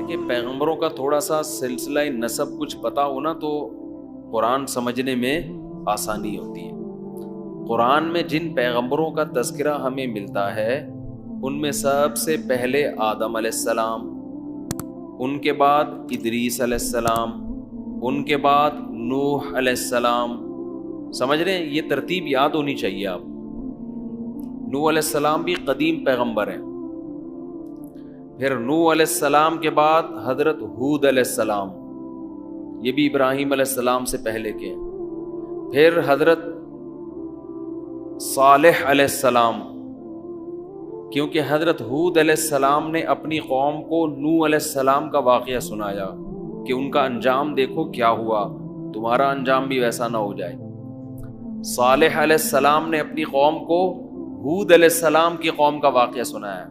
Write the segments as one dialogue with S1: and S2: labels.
S1: کہ پیغمبروں کا تھوڑا سا سلسلہ نسب کچھ پتہ ہونا تو قرآن سمجھنے میں آسانی ہوتی ہے. قرآن میں جن پیغمبروں کا تذکرہ ہمیں ملتا ہے ان میں سب سے پہلے آدم علیہ السلام، ان کے بعد ادریس علیہ السلام، ان کے بعد نوح علیہ السلام. سمجھ رہے ہیں؟ یہ ترتیب یاد ہونی چاہیے آپ. نوح علیہ السلام بھی قدیم پیغمبر ہیں. پھر نوح علیہ السلام کے بعد حضرت ہود علیہ السلام، یہ بھی ابراہیم علیہ السلام سے پہلے کے ہیں. پھر حضرت صالح علیہ السلام، کیونکہ حضرت ہود علیہ السلام نے اپنی قوم کو نوح علیہ السلام کا واقعہ سنایا کہ ان کا انجام دیکھو کیا ہوا، تمہارا انجام بھی ویسا نہ ہو جائے. صالح علیہ السلام نے اپنی قوم کو ہود علیہ السلام کی قوم کا واقعہ سنایا.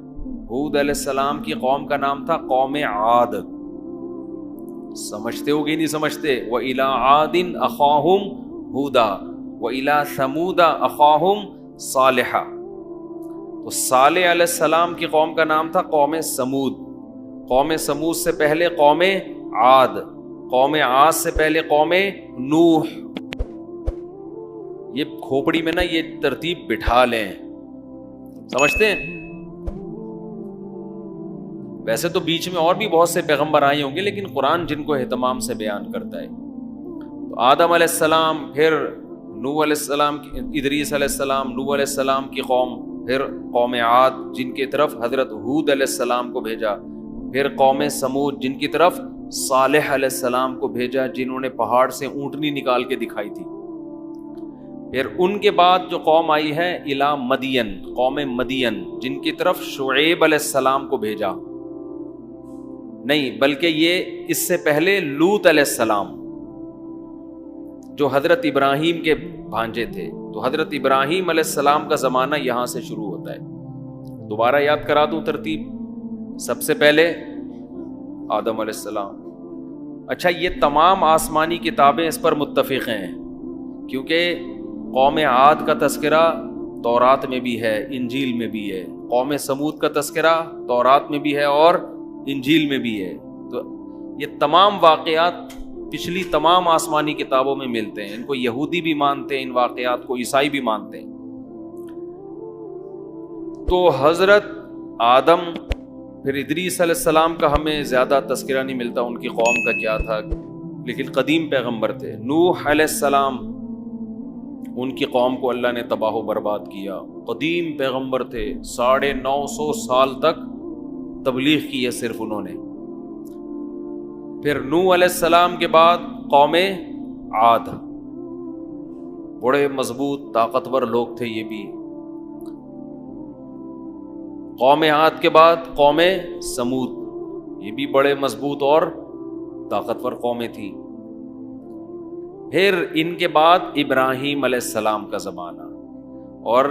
S1: ہود علیہ السلام کی قوم کا نام تھا قوم عاد. سمجھتے ہو گی نہیں سمجھتے؟ وَإِلَىٰ عَادٍ أَخَاهُمْ هُودًا وَإِلَىٰ ثَمُودَ أَخَاهُمْ صَالِحًا. تو صالح علیہ السلام کی قوم کا نام تھا قوم سمود. قوم سمود سے پہلے قوم عاد، قوم عاد سے پہلے قوم نوح. یہ کھوپڑی میں نا یہ ترتیب بٹھا لیں، سمجھتے ہیں؟ ویسے تو بیچ میں اور بھی بہت سے پیغمبر آئے ہوں گے، لیکن قرآن جن کو اہتمام سے بیان کرتا ہے. تو آدم علیہ السلام، پھر نوح علیہ السلام، ادریس علیہ السلام، نوح علیہ السلام کی قوم، پھر قوم عاد جن کی طرف حضرت ہود علیہ السلام کو بھیجا، پھر قوم سمود جن کی طرف صالح علیہ السلام کو بھیجا جنہوں نے پہاڑ سے اونٹنی نکال کے دکھائی تھی. پھر ان کے بعد جو قوم آئی ہے الی مدین، قوم مدین جن کی طرف شعیب علیہ السلام کو بھیجا. نہیں بلکہ یہ اس سے پہلے لوط علیہ السلام جو حضرت ابراہیم کے بھانجے تھے. تو حضرت ابراہیم علیہ السلام کا زمانہ یہاں سے شروع ہوتا ہے. دوبارہ یاد کرا دوں ترتیب. سب سے پہلے آدم علیہ السلام. اچھا، یہ تمام آسمانی کتابیں اس پر متفق ہیں کیونکہ قوم عاد کا تذکرہ تورات میں بھی ہے، انجیل میں بھی ہے. قوم سمود کا تذکرہ تورات میں بھی ہے اور انجیل میں بھی ہے. تو یہ تمام واقعات پچھلی تمام آسمانی کتابوں میں ملتے ہیں. ان کو یہودی بھی مانتے ہیں، ان واقعات کو عیسائی بھی مانتے ہیں. تو حضرت آدم، پھر ادریس علیہ السلام کا ہمیں زیادہ تذکرہ نہیں ملتا، ان کی قوم کا کیا تھا، لیکن قدیم پیغمبر تھے. نوح علیہ السلام، ان کی قوم کو اللہ نے تباہ و برباد کیا. قدیم پیغمبر تھے، 950 سال تک تبلیغ کی ہے صرف انہوں نے. پھر نوح علیہ السلام کے بعد قوم عاد، بڑے مضبوط طاقتور لوگ تھے یہ بھی. قوم عاد کے بعد قوم سمود، یہ بھی بڑے مضبوط اور طاقتور قومیں تھیں. پھر ان کے بعد ابراہیم علیہ السلام کا زمانہ، اور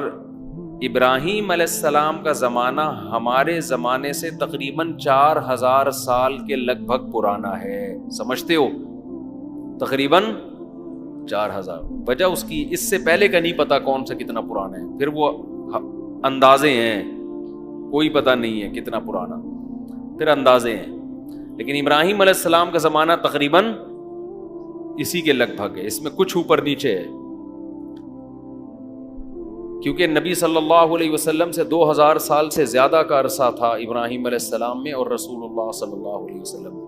S1: ابراہیم علیہ السلام کا زمانہ ہمارے زمانے سے تقریباً 4000 سال کے لگ بھگ پرانا ہے. سمجھتے ہو؟ تقریباً 4000. وجہ اس کی اس سے پہلے کا نہیں پتا کون سا کتنا پرانا ہے، پھر وہ اندازے ہیں، کوئی پتہ نہیں ہے کتنا پرانا، پھر اندازے ہیں. لیکن ابراہیم علیہ السلام کا زمانہ تقریباً اسی کے لگ بھگ ہے، اس میں کچھ اوپر نیچے ہے. کیونکہ نبی صلی اللہ علیہ وسلم سے 2000 سال سے زیادہ کا عرصہ تھا ابراہیم علیہ السلام میں اور رسول اللہ صلی اللہ علیہ وسلم میں.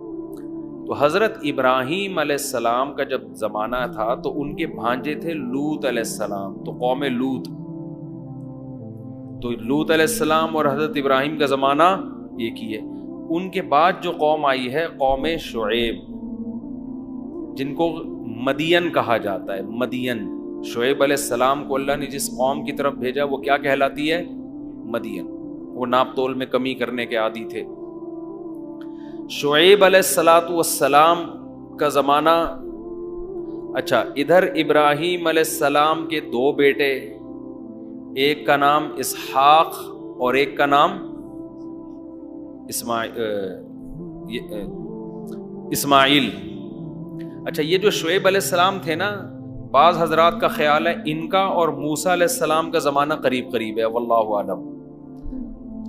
S1: تو حضرت ابراہیم علیہ السلام کا جب زمانہ تھا تو ان کے بھانجے تھے لوط علیہ السلام، تو قوم لوط. تو لوط علیہ السلام اور حضرت ابراہیم کا زمانہ ایک ہی ہے. ان کے بعد جو قوم آئی ہے قوم شعیب، جن کو مدین کہا جاتا ہے. مدین، شعیب علیہ السلام کو اللہ نے جس قوم کی طرف بھیجا وہ کیا کہلاتی ہے؟ مدین. وہ ناپ تول میں کمی کرنے کے عادی تھے. شعیب علیہ السلام کا زمانہ. اچھا، ادھر ابراہیم علیہ السلام کے 2 بیٹے، ایک کا نام اسحاق اور ایک کا نام اسماعیل. اچھا، یہ جو شعیب علیہ السلام تھے نا، بعض حضرات کا خیال ہے ان کا اور موسیٰ علیہ السلام کا زمانہ قریب قریب ہے، واللہ اعلم.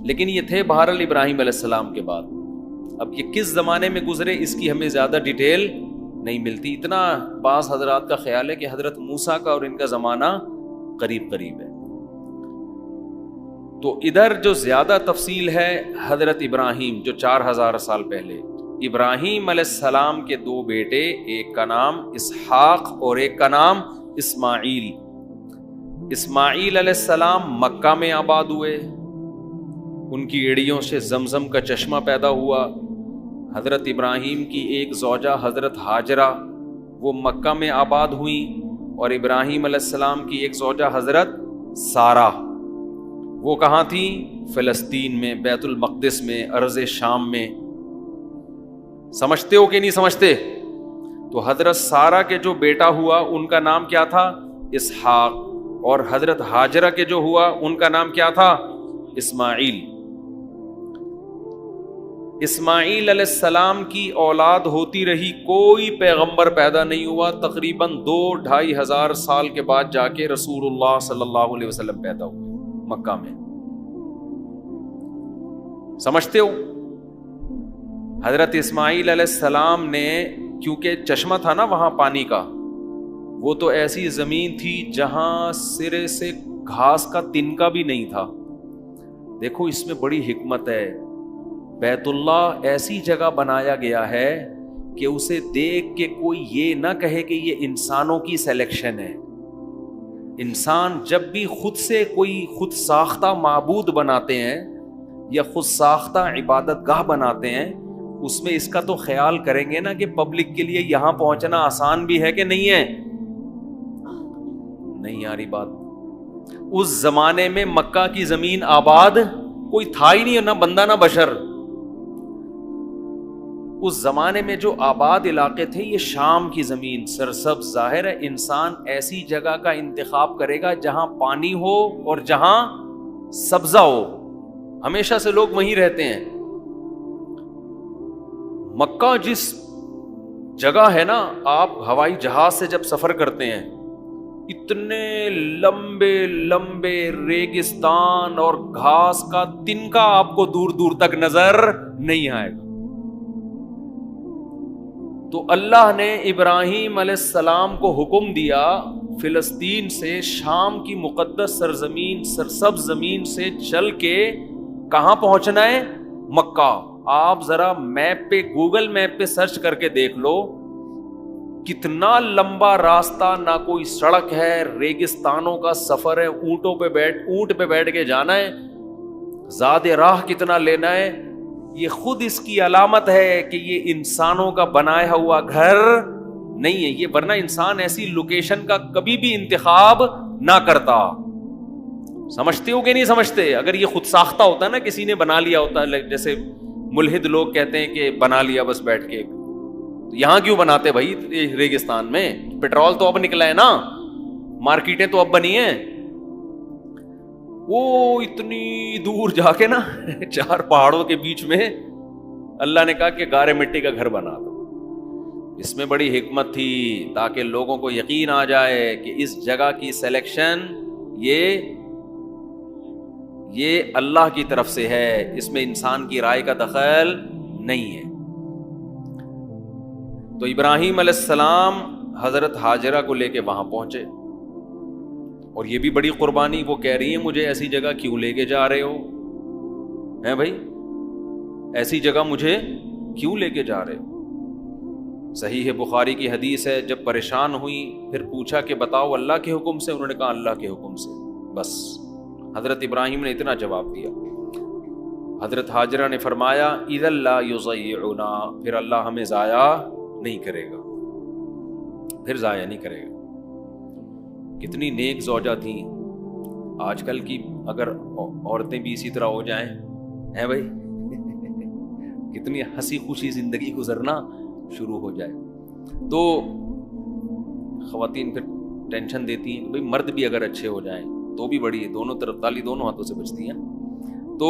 S1: لیکن یہ تھے بہرحال ابراہیم علیہ السلام کے بعد. اب یہ کس زمانے میں گزرے اس کی ہمیں زیادہ ڈیٹیل نہیں ملتی. اتنا بعض حضرات کا خیال ہے کہ حضرت موسیٰ کا اور ان کا زمانہ قریب قریب ہے. تو ادھر جو زیادہ تفصیل ہے حضرت ابراہیم جو 4000 سال پہلے، ابراہیم علیہ السلام کے 2 بیٹے، ایک کا نام اسحاق اور ایک کا نام اسماعیل. اسماعیل علیہ السلام مکہ میں آباد ہوئے، ان کی ایڑیوں سے زمزم کا چشمہ پیدا ہوا. حضرت ابراہیم کی ایک زوجہ حضرت ہاجرہ وہ مکہ میں آباد ہوئیں، اور ابراہیم علیہ السلام کی ایک زوجہ حضرت سارہ وہ کہاں تھیں؟ فلسطین میں، بیت المقدس میں، ارض شام میں. سمجھتے ہو کہ نہیں سمجھتے؟ تو حضرت سارہ کے جو بیٹا ہوا ان کا نام کیا تھا؟ اسحاق. اور حضرت ہاجرہ کے جو ہوا ان کا نام کیا تھا؟ اسماعیل. اسماعیل علیہ السلام کی اولاد ہوتی رہی، کوئی پیغمبر پیدا نہیں ہوا. تقریباً 2-2.5 سال کے بعد جا کے رسول اللہ صلی اللہ علیہ وسلم پیدا ہوئے مکہ میں. سمجھتے ہو؟ حضرت اسماعیل علیہ السلام نے، کیونکہ چشمہ تھا نا وہاں پانی کا، وہ تو ایسی زمین تھی جہاں سرے سے گھاس کا تنکا بھی نہیں تھا. دیکھو اس میں بڑی حکمت ہے. بیت اللہ ایسی جگہ بنایا گیا ہے کہ اسے دیکھ کے کوئی یہ نہ کہے کہ یہ انسانوں کی سلیکشن ہے. انسان جب بھی خود سے کوئی خود ساختہ معبود بناتے ہیں یا خود ساختہ عبادت گاہ بناتے ہیں، اس میں اس کا تو خیال کریں گے نا کہ پبلک کے لیے یہاں پہنچنا آسان بھی ہے کہ نہیں ہے. نہیں یاری بات. اس زمانے میں مکہ کی زمین آباد کوئی تھا ہی نہیں، نہ بندہ نہ بشر. اس زمانے میں جو آباد علاقے تھے یہ شام کی زمین سرسبز. ظاہر ہے انسان ایسی جگہ کا انتخاب کرے گا جہاں پانی ہو اور جہاں سبزہ ہو. ہمیشہ سے لوگ وہیں رہتے ہیں. مکہ جس جگہ ہے نا، آپ ہوائی جہاز سے جب سفر کرتے ہیں اتنے لمبے لمبے ریگستان اور گھاس کا تنکا آپ کو دور دور تک نظر نہیں آئے گا. تو اللہ نے ابراہیم علیہ السلام کو حکم دیا فلسطین سے شام کی مقدس سرزمین سرسبز زمین سے چل کے کہاں پہنچنا ہے؟ مکہ. آپ ذرا میپ پہ گوگل میپ پہ سرچ کر کے دیکھ لو کتنا لمبا راستہ، نہ کوئی سڑک ہے، ریگستانوں کا سفر ہے، اونٹ پہ بیٹھ کے جانا ہے، زاد راہ کتنا لینا ہے. یہ خود اس کی علامت ہے کہ یہ انسانوں کا بنایا ہوا گھر نہیں ہے. یہ ورنہ انسان ایسی لوکیشن کا کبھی بھی انتخاب نہ کرتا. سمجھتے ہو کہ نہیں سمجھتے؟ اگر یہ خود ساختہ ہوتا ہے نا، کسی نے بنا لیا ہوتا ہے، جیسے ملحد لوگ کہتے ہیں کہ بنا لیا بس بیٹھ کے، یہاں کیوں بناتے بھائی ریگستان میں؟ پیٹرول تو اب نکلا ہے نا، مارکیٹیں تو اب بنی ہیں. وہ اتنی دور جا کے نا 4 پہاڑوں کے بیچ میں اللہ نے کہا کہ گارے مٹی کا گھر بنا دو. اس میں بڑی حکمت تھی تاکہ لوگوں کو یقین آ جائے کہ اس جگہ کی سلیکشن یہ اللہ کی طرف سے ہے، اس میں انسان کی رائے کا دخل نہیں ہے. تو ابراہیم علیہ السلام حضرت ہاجرہ کو لے کے وہاں پہنچے، اور یہ بھی بڑی قربانی. وہ کہہ رہی ہیں مجھے ایسی جگہ کیوں لے کے جا رہے ہو ہیں بھائی، ایسی جگہ مجھے کیوں لے کے جا رہے ہو؟ صحیح بخاری کی حدیث ہے، جب پریشان ہوئی پھر پوچھا کہ بتاؤ اللہ کے حکم سے؟ انہوں نے کہا اللہ کے حکم سے. بس حضرت ابراہیم نے اتنا جواب دیا. حضرت ہاجرہ نے فرمایا اذا لا یضیعنا، پھر اللہ ہمیں ضائع نہیں کرے گا، پھر ضائع نہیں کرے گا. کتنی نیک زوجہ تھیں. آج کل کی اگر عورتیں بھی اسی طرح ہو جائیں ہیں بھائی، کتنی ہنسی خوشی زندگی گزرنا شروع ہو جائے. تو خواتین پھر ٹینشن دیتی ہیں کہ بھائی مرد بھی اگر اچھے ہو جائیں تو بھی بڑی ہے، دونوں طرف تالی دونوں ہاتھوں سے بجتی ہیں. تو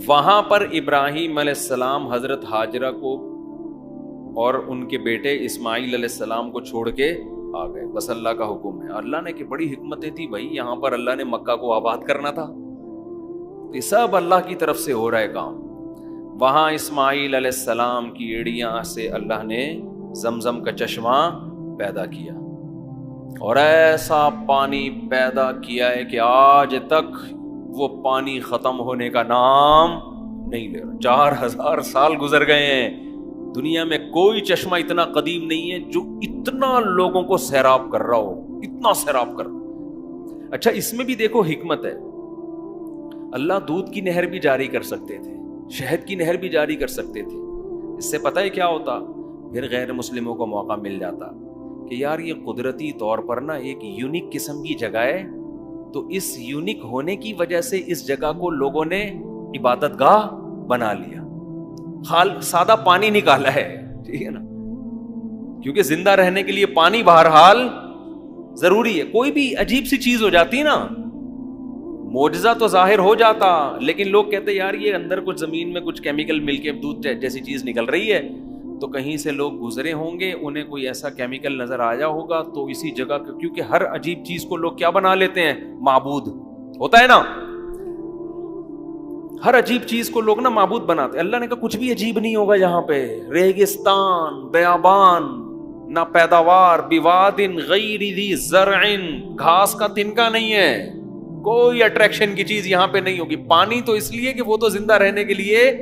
S1: وہاں پر ابراہیم علیہ السلام حضرت ہاجرہ کو اور ان کے بیٹے اسماعیل علیہ السلام کو چھوڑ کے آ گئے. بس اللہ کا حکم ہے. اللہ نے کہ بڑی حکمتیں تھی بھائی، یہاں پر اللہ نے مکہ کو آباد کرنا تھا. یہ سب اللہ کی طرف سے ہو رہا ہے کام. وہاں اسماعیل علیہ السلام کی ایڑیاں سے اللہ نے زمزم کا چشمہ پیدا کیا، اور ایسا پانی پیدا کیا ہے کہ آج تک وہ پانی ختم ہونے کا نام نہیں لے رہا۔ 4000 سال گزر گئے ہیں، دنیا میں کوئی چشمہ اتنا قدیم نہیں ہے جو اتنا لوگوں کو سیراب کر رہا ہو، اتنا سیراب کر رہا۔ اچھا، اس میں بھی دیکھو حکمت ہے، اللہ دودھ کی نہر بھی جاری کر سکتے تھے، شہد کی نہر بھی جاری کر سکتے تھے، اس سے پتہ ہے کیا ہوتا؟ پھر غیر مسلموں کو موقع مل جاتا کہ یار یہ قدرتی طور پر نا ایک یونیک قسم کی جگہ ہے، تو اس یونیک ہونے کی وجہ سے اس جگہ کو لوگوں نے عبادت گاہ بنا لیا، سادہ پانی نکالا ہے، ٹھیک ہے نا، کیونکہ زندہ رہنے کے لیے پانی بہرحال ضروری ہے۔ کوئی بھی عجیب سی چیز ہو جاتی نا، معجزہ تو ظاہر ہو جاتا، لیکن لوگ کہتے یار یہ اندر کچھ زمین میں کچھ کیمیکل مل کے دودھ جیسی چیز نکل رہی ہے، تو کہیں سے لوگ گزرے ہوں گے، انہیں کوئی ایسا کیمیکل نظر آیا ہوگا، تو اسی جگہ کیونکہ ہر عجیب چیز کو لوگ کیا بنا لیتے ہیں؟ معبود ہوتا ہے نا، ہر عجیب چیز کو لوگ نا معبود بناتے ہیں۔ اللہ نے کہا کچھ بھی عجیب نہیں ہوگا یہاں پہ، ریگستان، بیابان، نہ پیداوار، بواد غیر ذی زرع، گھاس کا تنکا نہیں ہے، کوئی اٹریکشن کی چیز یہاں پہ نہیں ہوگی۔ پانی تو اس لیے کہ وہ تو زندہ رہنے کے لیے،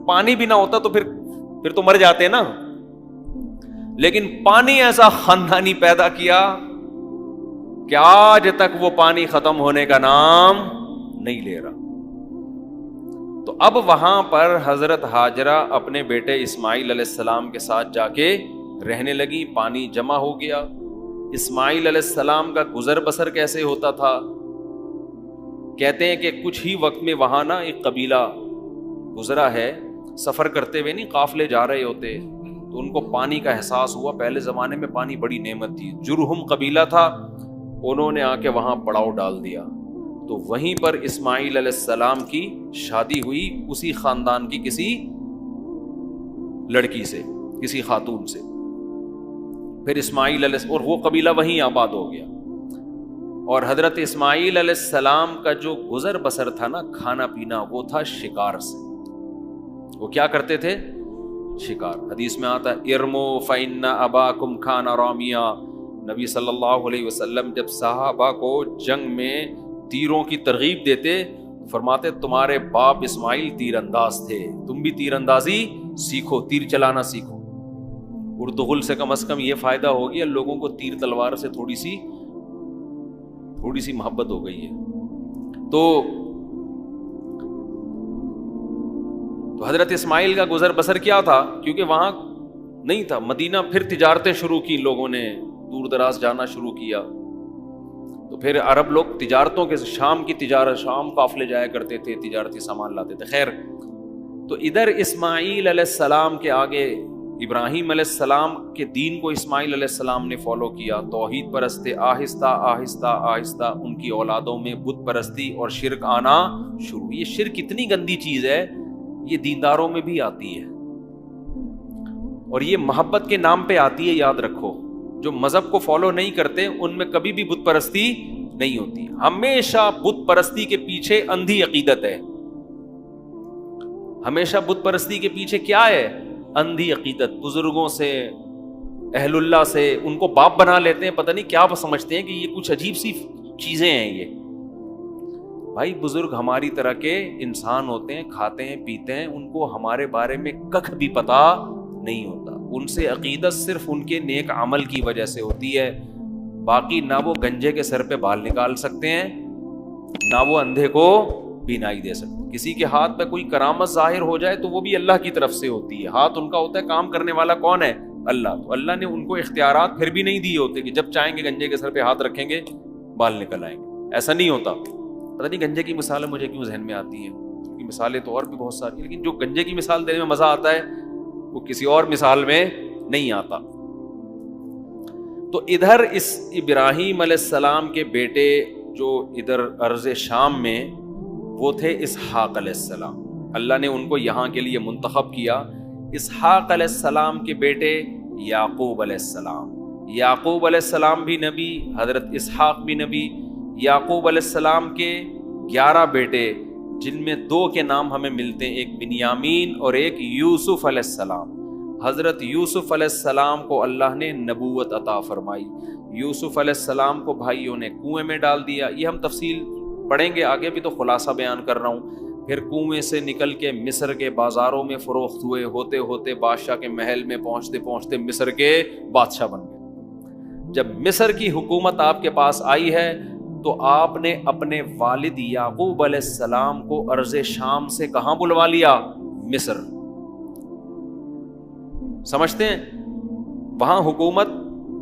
S1: پانی بھی نہ ہوتا تو پھر تو مر جاتے نا، لیکن پانی ایسا خاندانی پیدا کیا کہ آج تک وہ پانی ختم ہونے کا نام نہیں لے رہا۔ تو اب وہاں پر حضرت ہاجرہ اپنے بیٹے اسماعیل علیہ السلام کے ساتھ جا کے رہنے لگی، پانی جمع ہو گیا۔ اسماعیل علیہ السلام کا گزر بسر کیسے ہوتا تھا؟ کہتے ہیں کہ کچھ ہی وقت میں وہاں نا ایک قبیلہ گزرا ہے، سفر کرتے ہوئے نہیں، قافلے جا رہے ہوتے، تو ان کو پانی کا احساس ہوا۔ پہلے زمانے میں پانی بڑی نعمت تھی، جرہم قبیلہ تھا، انہوں نے آ کے وہاں پڑاؤ ڈال دیا، تو وہیں پر اسماعیل علیہ السلام کی شادی ہوئی، اسی خاندان کی کسی لڑکی سے، کسی خاتون سے۔ پھر اسماعیل علیہ، اور وہ قبیلہ وہیں آباد ہو گیا۔ اور حضرت اسماعیل علیہ السلام کا جو گزر بسر تھا نا، کھانا پینا، وہ تھا شکار سے۔ وہ کیا کرتے تھے؟ شکار۔ حدیث میں آتا ہے ارمو فإن اباکم کان رامیا۔ نبی صلی اللہ علیہ وسلم جب صحابہ کو جنگ میں تیروں کی ترغیب دیتے، فرماتے تمہارے باپ اسماعیل تیر انداز تھے، تم بھی تیر اندازی سیکھو، تیر چلانا سیکھو۔ ارطغرل سے کم از کم یہ فائدہ ہو گیا، لوگوں کو تیر تلوار سے تھوڑی سی محبت ہو گئی ہے۔ تو حضرت اسماعیل کا گزر بسر کیا تھا؟ کیونکہ وہاں نہیں تھا مدینہ، پھر تجارتیں شروع کی، لوگوں نے دور دراز جانا شروع کیا، تو پھر عرب لوگ تجارتوں کے، شام کی تجارت، شام قافلے جایا کرتے تھے، تجارتی سامان لاتے تھے۔ خیر، تو ادھر اسماعیل علیہ السلام کے آگے ابراہیم علیہ السلام کے دین کو اسماعیل علیہ السلام نے فالو کیا، توحید پرستے، آہستہ آہستہ آہستہ ان کی اولادوں میں بت پرستی اور شرک آنا شروع۔ یہ شرک اتنی گندی چیز ہے، یہ دینداروں میں بھی آتی ہے، اور یہ محبت کے نام پہ آتی ہے، یاد رکھو۔ جو مذہب کو فالو نہیں کرتے ان میں کبھی بھی بت پرستی نہیں ہوتی، ہمیشہ بت پرستی کے پیچھے اندھی عقیدت ہے، ہمیشہ بت پرستی کے پیچھے کیا ہے؟ اندھی عقیدت۔ بزرگوں سے، اہل اللہ سے ان کو باپ بنا لیتے ہیں، پتہ نہیں کیا سمجھتے ہیں کہ یہ کچھ عجیب سی چیزیں ہیں۔ یہ بھائی بزرگ ہماری طرح کے انسان ہوتے ہیں، کھاتے ہیں پیتے ہیں، ان کو ہمارے بارے میں ککھ بھی پتا نہیں ہوتا، ان سے عقیدت صرف ان کے نیک عمل کی وجہ سے ہوتی ہے۔ باقی نہ وہ گنجے کے سر پہ بال نکال سکتے ہیں، نہ وہ اندھے کو بینائی دے سکتے۔ کسی کے ہاتھ پہ کوئی کرامت ظاہر ہو جائے تو وہ بھی اللہ کی طرف سے ہوتی ہے، ہاتھ ان کا ہوتا ہے، کام کرنے والا کون ہے؟ اللہ۔ تو اللہ نے ان کو اختیارات پھر بھی نہیں دیے ہوتے کہ جب چاہیں گے گنجے کے سر پہ ہاتھ رکھیں گے بال نکل آئیں گے، ایسا نہیں ہوتا۔ پتہ نہیں گنجے کی مثالیں مجھے کیوں ذہن میں آتی ہیں، کی مثالیں تو اور بھی بہت ساری ہیں، لیکن جو گنجے کی مثال دینے میں مزہ آتا ہے وہ کسی اور مثال میں نہیں آتا۔ تو ادھر اس ابراہیم علیہ السلام کے بیٹے جو ادھر ارض شام میں، وہ تھے اسحاق علیہ السلام۔ اللہ نے ان کو یہاں کے لیے منتخب کیا۔ اسحاق علیہ السلام کے بیٹے یعقوب علیہ السلام، یعقوب علیہ السلام بھی نبی، حضرت اسحاق بھی نبی۔ یعقوب علیہ السلام کے 11 بیٹے، جن میں 2 کے نام ہمیں ملتے ہیں, ایک بنیامین اور ایک یوسف علیہ السلام. حضرت یوسف علیہ السلام کو اللہ نے نبوت عطا فرمائی. یوسف علیہ السلام کو بھائیوں نے کنویں میں ڈال دیا. یہ ہم تفصیل پڑھیں گے آگے, بھی تو خلاصہ بیان کر رہا ہوں. پھر کنویں سے نکل کے مصر کے بازاروں میں فروخت ہوئے, ہوتے ہوتے بادشاہ کے محل میں پہنچتے پہنچتے مصر کے بادشاہ بن گئے. جب مصر کی حکومت آپ کے پاس آئی ہے تو آپ نے اپنے والد یعقوب علیہ السلام کو ارض شام سے کہاں بلوا لیا؟ مصر. سمجھتے ہیں؟ وہاں حکومت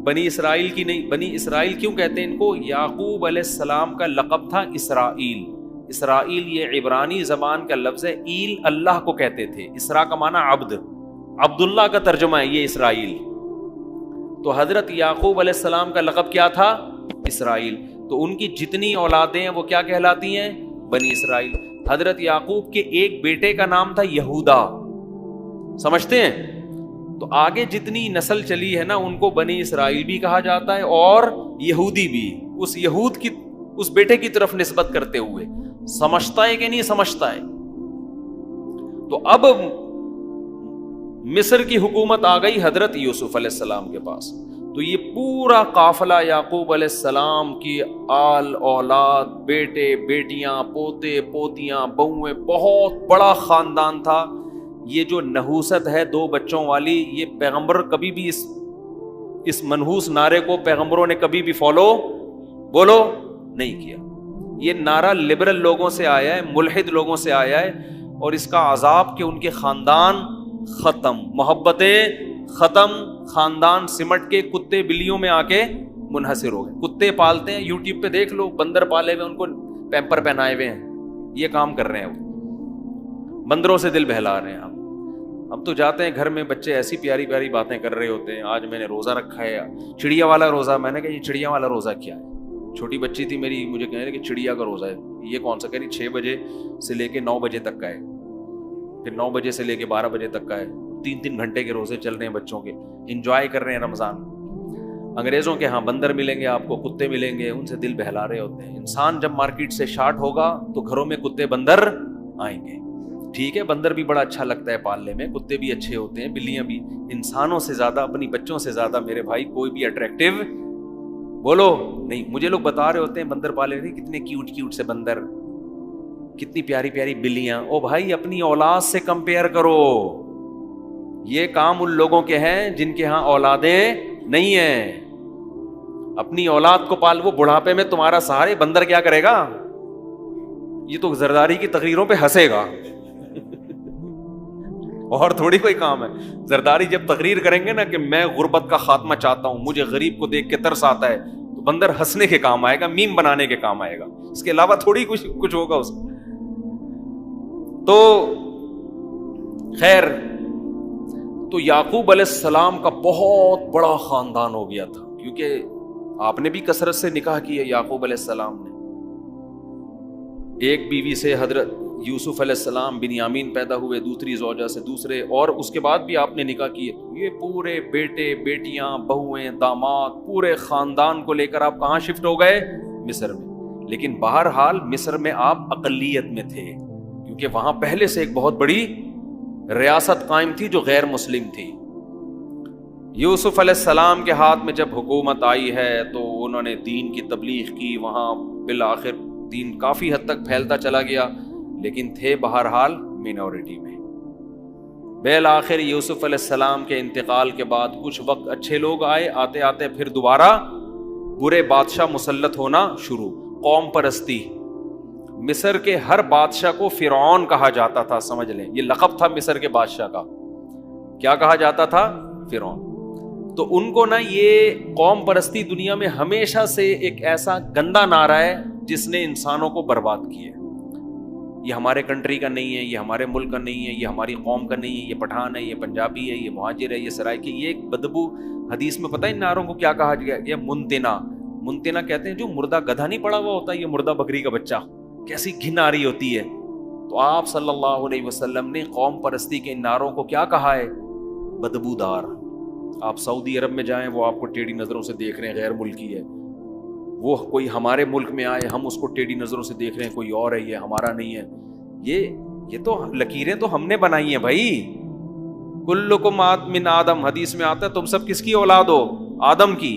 S1: بنی اسرائیل کی نہیں. بنی اسرائیل کیوں کہتے ہیں ان کو؟ یعقوب علیہ السلام کا لقب تھا اسرائیل. اسرائیل یہ عبرانی زبان کا لفظ ہے. ایل اللہ کو کہتے تھے. اسرا کا معنی عبد, عبداللہ کا ترجمہ ہے یہ اسرائیل. تو حضرت یعقوب علیہ السلام کا لقب کیا تھا؟ اسرائیل. تو ان کی جتنی اولادیں ہیں وہ کیا کہلاتی ہیں؟ بنی اسرائیل. حضرت یعقوب کے ایک بیٹے کا نام تھا یہودا. سمجھتے ہیں؟ تو آگے جتنی نسل چلی ہے نا ان کو بنی اسرائیل بھی کہا جاتا ہے اور یہودی بھی. اس یہود کی اس بیٹے کی طرف نسبت کرتے ہوئے. سمجھتا ہے کہ نہیں سمجھتا ہے؟ تو اب مصر کی حکومت آ گئی حضرت یوسف علیہ السلام کے پاس. تو یہ پورا قافلہ یعقوب علیہ السلام کی آل اولاد, بیٹے بیٹیاں, پوتے پوتیاں, بہویں, بہت بڑا خاندان تھا. یہ جو نحوست ہے 2 بچوں والی, یہ پیغمبر کبھی بھی اس منحوس نعرے کو پیغمبروں نے کبھی بھی فالو بولو نہیں کیا. یہ نعرہ لبرل لوگوں سے آیا ہے, ملحد لوگوں سے آیا ہے, اور اس کا عذاب کہ ان کے خاندان ختم, محبتیں ختم, خاندان سمٹ کے کتے بلیوں میں آ کے منحصر ہو گئے. کتے پالتے ہیں, یوٹیوب پہ دیکھ لو, بندر پالے ہوئے, ان کو پیمپر پہنائے ہوئے ہیں, یہ کام کر رہے ہیں وہ, بندروں سے دل بہلا رہے ہیں. ہم تو جاتے ہیں گھر میں, بچے ایسی پیاری پیاری باتیں کر رہے ہوتے ہیں. آج میں نے روزہ رکھا ہے, چڑیا والا روزہ. میں نے کہا یہ چڑیا والا روزہ کیا ہے؟ چھوٹی بچی تھی میری, مجھے کہہ رہے کہ چڑیا کا روزہ ہے. یہ کون سا؟ کہہ رہی 6 بجے سے لے کے 9 بجے تک کا ہے, پھر 9 بجے سے لے کے 12 بجے تک کا ہے. 3 گھنٹے کے روزے چل رہے ہیں بچوں کے, انجوائے کر رہے ہیں رمضان. انگریزوں کے ہاں بندر ملیں گے آپ کو, کتے ملیں گے, ان سے دل بہلا رہے ہوتے ہیں. انسان جب مارکیٹ سے شارٹ ہوگا تو گھروں میں کتے بندر آئیں گے. ٹھیک ہے, بندر بھی بڑا اچھا لگتا ہے پالنے میں, کتے بھی اچھے ہوتے ہیں, بلیاں بھی. انسانوں سے زیادہ, اپنی بچوں سے زیادہ میرے بھائی کوئی بھی اٹریکٹیو بولو نہیں. مجھے لوگ بتا رہے ہوتے ہیں بندر پالے نہیں, کتنے کیوٹ کیوٹ سے بندر, کتنی پیاری پیاری بلیاں. او بھائی اپنی اولاد سے کمپیئر کرو. یہ کام ان لوگوں کے ہیں جن کے ہاں اولادیں نہیں ہیں. اپنی اولاد کو پال, وہ بڑھاپے میں تمہارا سہارے, بندر کیا کرے گا؟ یہ تو زرداری کی تقریروں پہ ہنسے گا اور تھوڑی کوئی کام ہے. زرداری جب تقریر کریں گے نا کہ میں غربت کا خاتمہ چاہتا ہوں, مجھے غریب کو دیکھ کے ترس آتا ہے, تو بندر ہنسنے کے کام آئے گا, میم بنانے کے کام آئے گا, اس کے علاوہ تھوڑی کچھ ہوگا اس کو. تو خیر, تو یعقوب علیہ السلام کا بہت بڑا خاندان ہو گیا تھا, کیونکہ آپ نے بھی کثرت سے نکاح کیا. یعقوب علیہ السلام نے ایک بیوی سے حضرت یوسف علیہ السلام بنیامین پیدا ہوئے, دوسری زوجہ سے دوسرے, اور اس کے بعد بھی آپ نے نکاح کیے. یہ پورے بیٹے بیٹیاں, بہویں, داماد, پورے خاندان کو لے کر آپ کہاں شفٹ ہو گئے؟ مصر میں. لیکن بہرحال مصر میں آپ اقلیت میں تھے, کیونکہ وہاں پہلے سے ایک بہت بڑی ریاست قائم تھی جو غیر مسلم تھی. یوسف علیہ السلام کے ہاتھ میں جب حکومت آئی ہے تو انہوں نے دین کی تبلیغ کی. وہاں بالآخر دین کافی حد تک پھیلتا چلا گیا, لیکن تھے بہرحال مینورٹی میں. بالآخر یوسف علیہ السلام کے انتقال کے بعد کچھ وقت اچھے لوگ آئے, آتے آتے پھر دوبارہ برے بادشاہ مسلط ہونا شروع. قوم پرستی. مصر کے ہر بادشاہ کو فرعون کہا جاتا تھا, سمجھ لیں, یہ لقب تھا مصر کے بادشاہ کا. کیا کہا جاتا تھا؟ فرعون. تو ان کو نا یہ قوم پرستی دنیا میں ہمیشہ سے ایک ایسا گندا نعرہ ہے جس نے انسانوں کو برباد کیے. یہ ہمارے کنٹری کا نہیں ہے, یہ ہمارے ملک کا نہیں ہے, یہ ہماری قوم کا نہیں ہے, یہ پٹھان ہے, یہ پنجابی ہے, یہ مہاجر ہے, یہ سرائکی. یہ ایک بدبو. حدیث میں پتہ ہے ان نعروں کو کیا کہا گیا؟ یہ منتنا. منتنا کہتے ہیں جو مردہ گدھا نہیں پڑا ہوا ہوتا, یہ مردہ بکری کا بچہ, کیسی گھن آ رہی ہوتی ہے. تو آپ صلی اللہ علیہ وسلم نے قوم پرستی کے ان نعروں کو کیا کہا ہے؟ بدبودار. آپ سعودی عرب میں جائیں, وہ آپ کو ٹیڑھی نظروں سے دیکھ رہے ہیں, غیر ملکی ہے. وہ کوئی ہمارے ملک میں آئے, ہم اس کو ٹیڑھی نظروں سے دیکھ رہے ہیں, کوئی اور ہے, یہ ہمارا نہیں ہے. یہ تو لکیریں تو ہم نے بنائی ہیں بھائی. کلکم من آدم، حدیث میں آتا ہے تم سب کس کی اولاد ہو؟ آدم کی.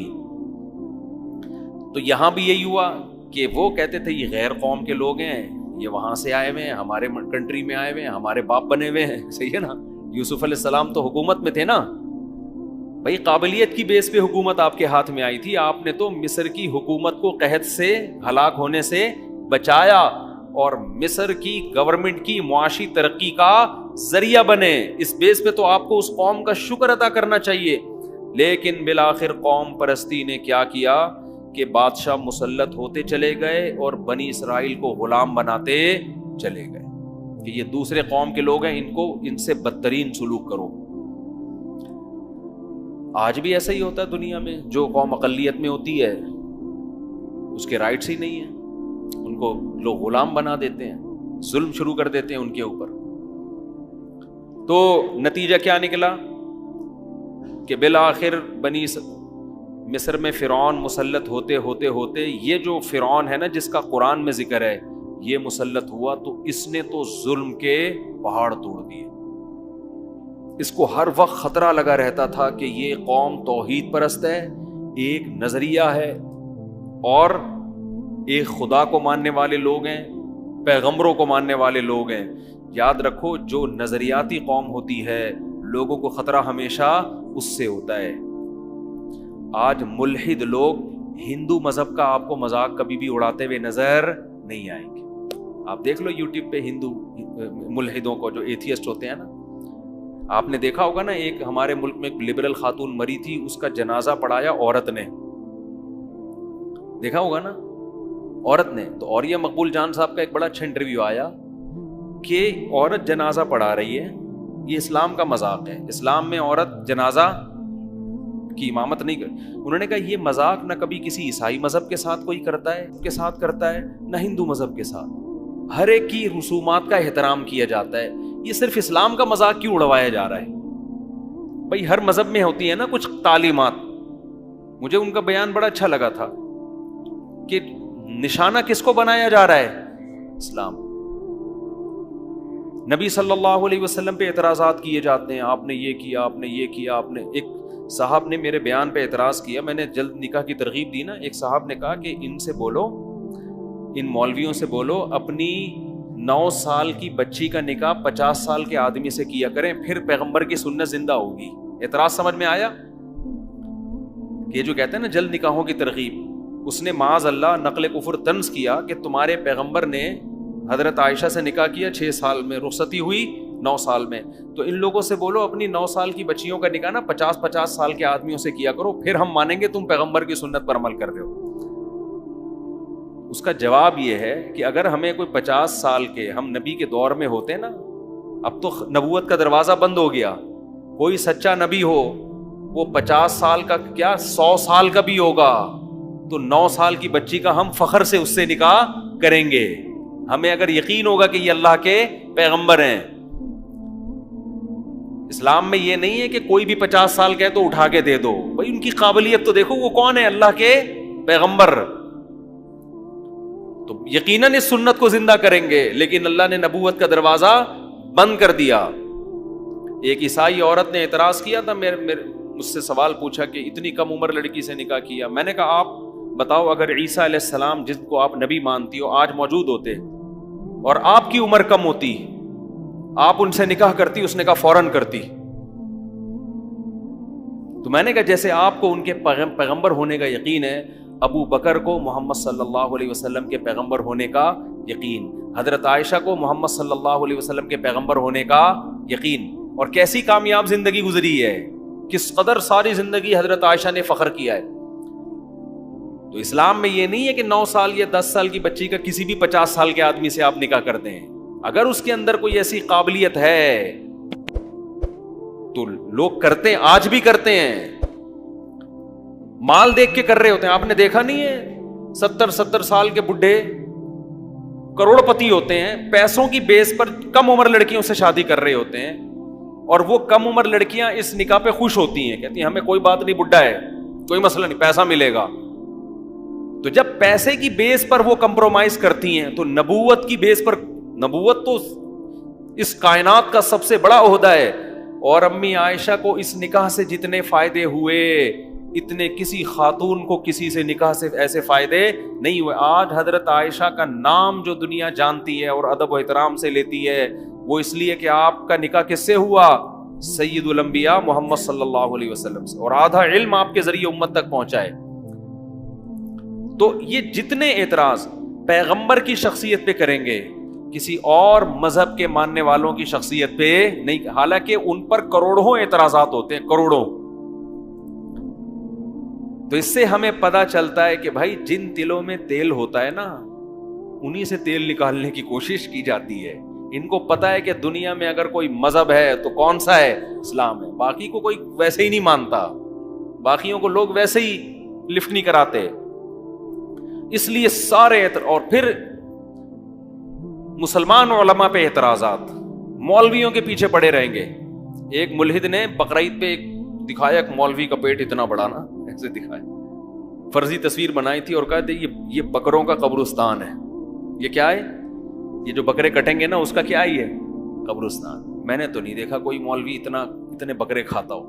S1: تو یہاں بھی یہی ہوا کہ وہ کہتے تھے یہ غیر قوم کے لوگ ہیں، یہ وہاں سے آئے ہوئے ہیں، ہمارے کنٹری میں آئے ہوئے ہیں، ہمارے باپ بنے ہوئے ہیں. صحیح ہے نا. یوسف علیہ السلام تو حکومت میں تھے نا بھائی، قابلیت کی بیس پہ حکومت آپ کے ہاتھ میں آئی تھی. آپ نے تو مصر کی حکومت کو قحط سے، ہلاک ہونے سے بچایا اور مصر کی گورنمنٹ کی معاشی ترقی کا ذریعہ بنے. اس بیس پہ تو آپ کو اس قوم کا شکر ادا کرنا چاہیے. لیکن بالآخر قوم پرستی نے کیا کیا کہ بادشاہ مسلط ہوتے چلے گئے اور بنی اسرائیل کو غلام بناتے چلے گئے کہ یہ دوسرے قوم کے لوگ ہیں، ان سے بدترین سلوک کرو. آج بھی ایسا ہی ہوتا ہے دنیا میں. جو قوم اقلیت میں ہوتی ہے اس کے رائٹس ہی نہیں ہیں، ان کو لوگ غلام بنا دیتے ہیں، ظلم شروع کر دیتے ہیں ان کے اوپر. تو نتیجہ کیا نکلا کہ بالآخر بنی مصر میں فرعون مسلط ہوتے ہوتے ہوتے یہ جو فرعون ہے نا جس کا قرآن میں ذکر ہے، یہ مسلط ہوا تو اس نے تو ظلم کے پہاڑ توڑ دیے. اس کو ہر وقت خطرہ لگا رہتا تھا کہ یہ قوم توحید پرست ہے، ایک نظریہ ہے اور ایک خدا کو ماننے والے لوگ ہیں، پیغمبروں کو ماننے والے لوگ ہیں. یاد رکھو جو نظریاتی قوم ہوتی ہے لوگوں کو خطرہ ہمیشہ اس سے ہوتا ہے. آج ملحد لوگ ہندو مذہب کا آپ کو مذاق کبھی بھی اڑاتے ہوئے نظر نہیں آئیں گے. آپ دیکھ لو یوٹیوب پہ ہندو ملحدوں کو جو ایتھیسٹ ہوتے ہیں نا، آپ نے دیکھا ہوگا نا ایک ہمارے ملک میں ایک لبرل خاتون مری تھی، اس کا جنازہ پڑھایا عورت نے، دیکھا ہوگا نا عورت نے. تو اوریہ مقبول جان صاحب کا ایک بڑا اچھا انٹرویو آیا کہ عورت جنازہ پڑھا رہی ہے، یہ اسلام کا مذاق ہے، اسلام میں عورت جنازہ کی امامت نہیں کر. انہوں نے کہا یہ مذاق نہ کبھی کسی عیسائی مذہب کے ساتھ کوئی کرتا ہے نہ ہندو مذہب کے ساتھ. ہر ایک کی رسومات کا احترام کیا جاتا ہے. یہ صرف اسلام کا مذاق کیوں اڑوایا جا رہا ہے؟ بھائی ہر مذہب میں ہوتی ہے نا کچھ تعلیمات. مجھے ان کا بیان بڑا اچھا لگا تھا کہ نشانہ کس کو بنایا جا رہا ہے؟ اسلام. نبی صلی اللہ علیہ وسلم پہ اعتراضات کیے جاتے ہیں، آپ نے یہ کیا، آپ نے یہ کیا. آپ نے ایک صاحب نے میرے بیان پہ اعتراض کیا، میں نے جلد نکاح کی ترغیب دی نا. ایک صاحب نے کہا کہ ان سے بولو، ان مولویوں سے بولو اپنی 9 سال کی بچی کا نکاح 50 سال کے آدمی سے کیا کریں، پھر پیغمبر کی سنت زندہ ہوگی. اعتراض سمجھ میں آیا؟ یہ جو کہتے ہیں نا جلد نکاحوں کی ترغیب، اس نے معاذ اللہ نقل کفر طنز کیا کہ تمہارے پیغمبر نے حضرت عائشہ سے نکاح کیا 6 سال میں، رخصتی ہوئی 9 سال میں. تو ان لوگوں سے بولو اپنی 9 سال کی بچیوں کا نکاح نا 50 سال کے آدمیوں سے کیا کرو، پھر ہم مانیں گے تم پیغمبر کی سنت پر عمل کر رہے ہو. اس کا جواب یہ ہے کہ اگر ہمیں کوئی 50 سال کے، ہم نبی کے دور میں ہوتے نا، اب تو نبوت کا دروازہ بند ہو گیا. کوئی سچا نبی ہو وہ 50 سال کا کیا 100 سال کا بھی ہوگا تو 9 سال کی بچی کا ہم فخر سے اس سے نکاح کریں گے، ہمیں اگر یقین ہوگا کہ یہ اللہ کے پیغمبر ہیں. اسلام میں یہ نہیں ہے کہ کوئی بھی 50 سال کا ہے تو اٹھا کے دے دو. بھائی ان کی قابلیت تو دیکھو، وہ کون ہے؟ اللہ کے پیغمبر. تو یقیناً اس سنت کو زندہ کریں گے، لیکن اللہ نے نبوت کا دروازہ بند کر دیا. ایک عیسائی عورت نے اعتراض کیا تھا، مجھ سے سوال پوچھا کہ اتنی کم عمر لڑکی سے نکاح کیا. میں نے کہا آپ بتاؤ اگر عیسیٰ علیہ السلام جن کو آپ نبی مانتی ہو آج موجود ہوتے اور آپ کی عمر کم ہوتی، آپ ان سے نکاح کرتی؟ اس نے کہا فوراً کرتی. تو میں نے کہا جیسے آپ کو ان کے پیغمبر ہونے کا یقین ہے، ابو بکر کو محمد صلی اللہ علیہ وسلم کے پیغمبر ہونے کا یقین، حضرت عائشہ کو محمد صلی اللہ علیہ وسلم کے پیغمبر ہونے کا یقین. اور کیسی کامیاب زندگی گزری ہے، کس قدر ساری زندگی حضرت عائشہ نے فخر کیا ہے. تو اسلام میں یہ نہیں ہے کہ 9 سال یا 10 سال کی بچی کا کسی بھی 50 سال کے آدمی سے آپ نکاح کرتے ہیں. اگر اس کے اندر کوئی ایسی قابلیت ہے تو لوگ کرتے ہیں، آج بھی کرتے ہیں. مال دیکھ کے کر رہے ہوتے ہیں. آپ نے دیکھا نہیں ہے 70 سال کے بڈھے کروڑ پتی ہوتے ہیں، پیسوں کی بیس پر کم عمر لڑکیوں سے شادی کر رہے ہوتے ہیں، اور وہ کم عمر لڑکیاں اس نکاح پہ خوش ہوتی ہیں، کہتی ہیں ہمیں کوئی بات نہیں، بڈھا ہے کوئی مسئلہ نہیں، پیسہ ملے گا. تو جب پیسے کی بیس پر وہ کمپرومائز کرتی ہیں تو نبوت کی بیس پر نبوت تو اس کائنات کا سب سے بڑا عہدہ ہے. اور امی عائشہ کو اس نکاح سے جتنے فائدے ہوئے اتنے کسی خاتون کو کسی سے نکاح سے ایسے فائدے نہیں ہوئے. آج حضرت عائشہ کا نام جو دنیا جانتی ہے اور ادب و احترام سے لیتی ہے وہ اس لیے کہ آپ کا نکاح کس سے ہوا؟ سید الانبیاء محمد صلی اللہ علیہ وسلم سے, اور آدھا علم آپ کے ذریعے امت تک پہنچا ہے. تو یہ جتنے اعتراض پیغمبر کی شخصیت پہ کریں گے, کسی اور مذہب کے ماننے والوں کی شخصیت پہ نہیں, حالانکہ ان پر کروڑوں اعتراضات ہوتے ہیں, کروڑوں. تو اس سے ہمیں پتا چلتا ہے کہ بھائی جن تلوں میں تیل ہوتا ہے نا انہی سے تیل نکالنے کی کوشش کی جاتی ہے. ان کو پتا ہے کہ دنیا میں اگر کوئی مذہب ہے تو کون سا ہے؟ اسلام ہے. باقی کو کوئی ویسے ہی نہیں مانتا, باقیوں کو لوگ ویسے ہی لفٹ نہیں کراتے. اس لیے سارے اور پھر مسلمان علماء پہ اعتراضات, مولویوں کے پیچھے پڑے رہیں گے. ایک ملحد نے بقرعید پہ دکھایا ایک مولوی کا پیٹ اتنا بڑا نا, ایسے دکھایا, فرضی تصویر بنائی تھی اور کہا تھا یہ بکروں کا قبرستان ہے. یہ کیا ہے؟ یہ جو بکرے کٹیں گے نا اس کا کیا ہی ہے؟ قبرستان. میں نے تو نہیں دیکھا کوئی مولوی اتنے بکرے کھاتا ہو.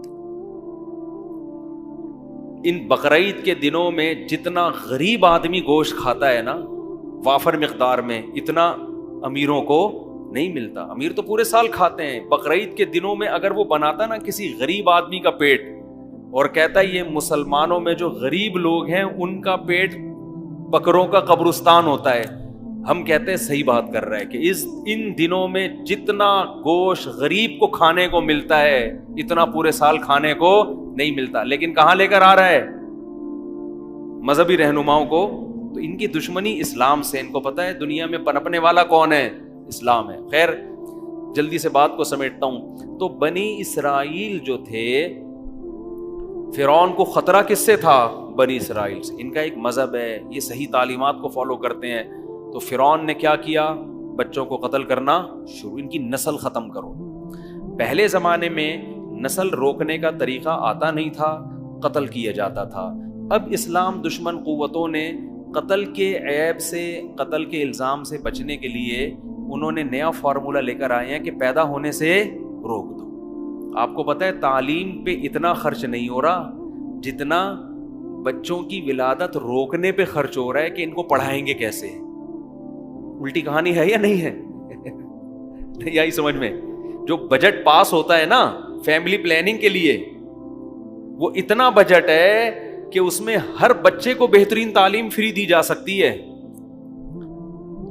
S1: ان بقرعید کے دنوں میں جتنا غریب آدمی گوشت کھاتا ہے نا وافر مقدار میں, اتنا امیروں کو نہیں ملتا. امیر تو پورے سال کھاتے ہیں. بقرعید کے دنوں میں اگر وہ بناتا نا کسی غریب آدمی کا پیٹ اور کہتا ہے یہ مسلمانوں میں جو غریب لوگ ہیں ان کا پیٹ بکروں کا قبرستان ہوتا ہے, ہم کہتے ہیں صحیح بات کر رہا ہے کہ ان دنوں میں جتنا گوشت غریب کو کھانے کو ملتا ہے اتنا پورے سال کھانے کو نہیں ملتا. لیکن کہاں لے کر آ رہا ہے؟ مذہبی رہنماؤں کو. تو ان کی دشمنی اسلام سے, ان کو پتا ہے دنیا میں پنپنے والا کون ہے؟ اسلام ہے. خیر جلدی سے بات کو سمیٹتا ہوں. تو بنی اسرائیل جو تھے, فرعون کو خطرہ کس سے تھا؟ بنی اسرائیل سے. ان کا ایک مذہب ہے, یہ صحیح تعلیمات کو فالو کرتے ہیں. تو فرعون نے کیا کیا؟ بچوں کو قتل کرنا شروع, ان کی نسل ختم کرو. پہلے زمانے میں نسل روکنے کا طریقہ آتا نہیں تھا, قتل کیا جاتا تھا. اب اسلام دشمن قوتوں نے قتل کے عیب سے, قتل کے الزام سے بچنے کے لیے انہوں نے نیا فارمولہ لے کر آئے ہیں کہ پیدا ہونے سے روک دو. آپ کو پتہ ہے تعلیم پہ اتنا خرچ نہیں ہو رہا جتنا بچوں کی ولادت روکنے پہ خرچ ہو رہا ہے کہ ان کو پڑھائیں گے کیسے. الٹی کہانی ہے یا نہیں ہے؟ نہیں آئی سمجھ میں؟ جو بجٹ پاس ہوتا ہے نا فیملی پلاننگ کے لیے, وہ اتنا بجٹ ہے کہ اس میں ہر بچے کو بہترین تعلیم فری دی جا سکتی ہے.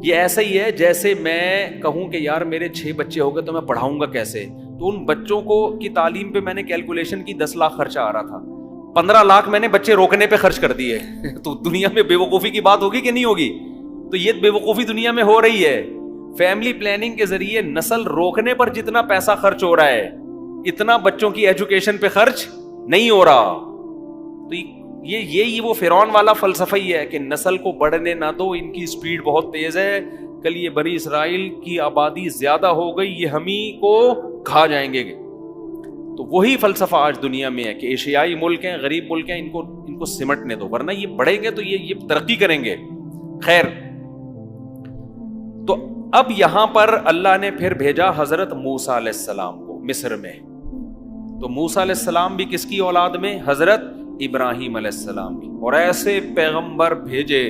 S1: یہ ایسا ہی ہے جیسے میں کہوں کہ یار میرے 6 بچے ہو گئے تو میں پڑھاؤں گا کیسے. تو ان بچوں کو کی تعلیم پہ میں نے کیلکولیشن کی 10 لاکھ خرچہ آ رہا تھا, 15 لاکھ میں نے بچے روکنے پہ خرچ کر دیے. تو دنیا میں بے وقوفی کی بات ہوگی کہ نہیں ہوگی؟ تو یہ بے وقوفی دنیا میں ہو رہی ہے. فیملی پلاننگ کے ذریعے نسل روکنے پر جتنا پیسہ خرچ ہو رہا ہے اتنا بچوں کی ایجوکیشن پہ خرچ نہیں ہو رہا. تو یہ وہ فرعون والا فلسفہ ہی ہے کہ نسل کو بڑھنے نہ دو, ان کی سپیڈ بہت تیز ہے, کل یہ بنی اسرائیل کی آبادی زیادہ ہو گئی, یہ ہم ہی کو کھا جائیں گے. تو وہی فلسفہ آج دنیا میں ہے کہ ایشیائی ملک ہیں, غریب ملک ہیں, ان کو سمٹنے دو, ورنہ یہ بڑھیں گے تو یہ ترقی کریں گے. خیر, تو اب یہاں پر اللہ نے پھر بھیجا حضرت موسیٰ علیہ السلام کو مصر میں. تو موسیٰ علیہ السلام بھی کس کی اولاد میں؟ حضرت ابراہیم علیہ السلام کی. اور ایسے پیغمبر بھیجے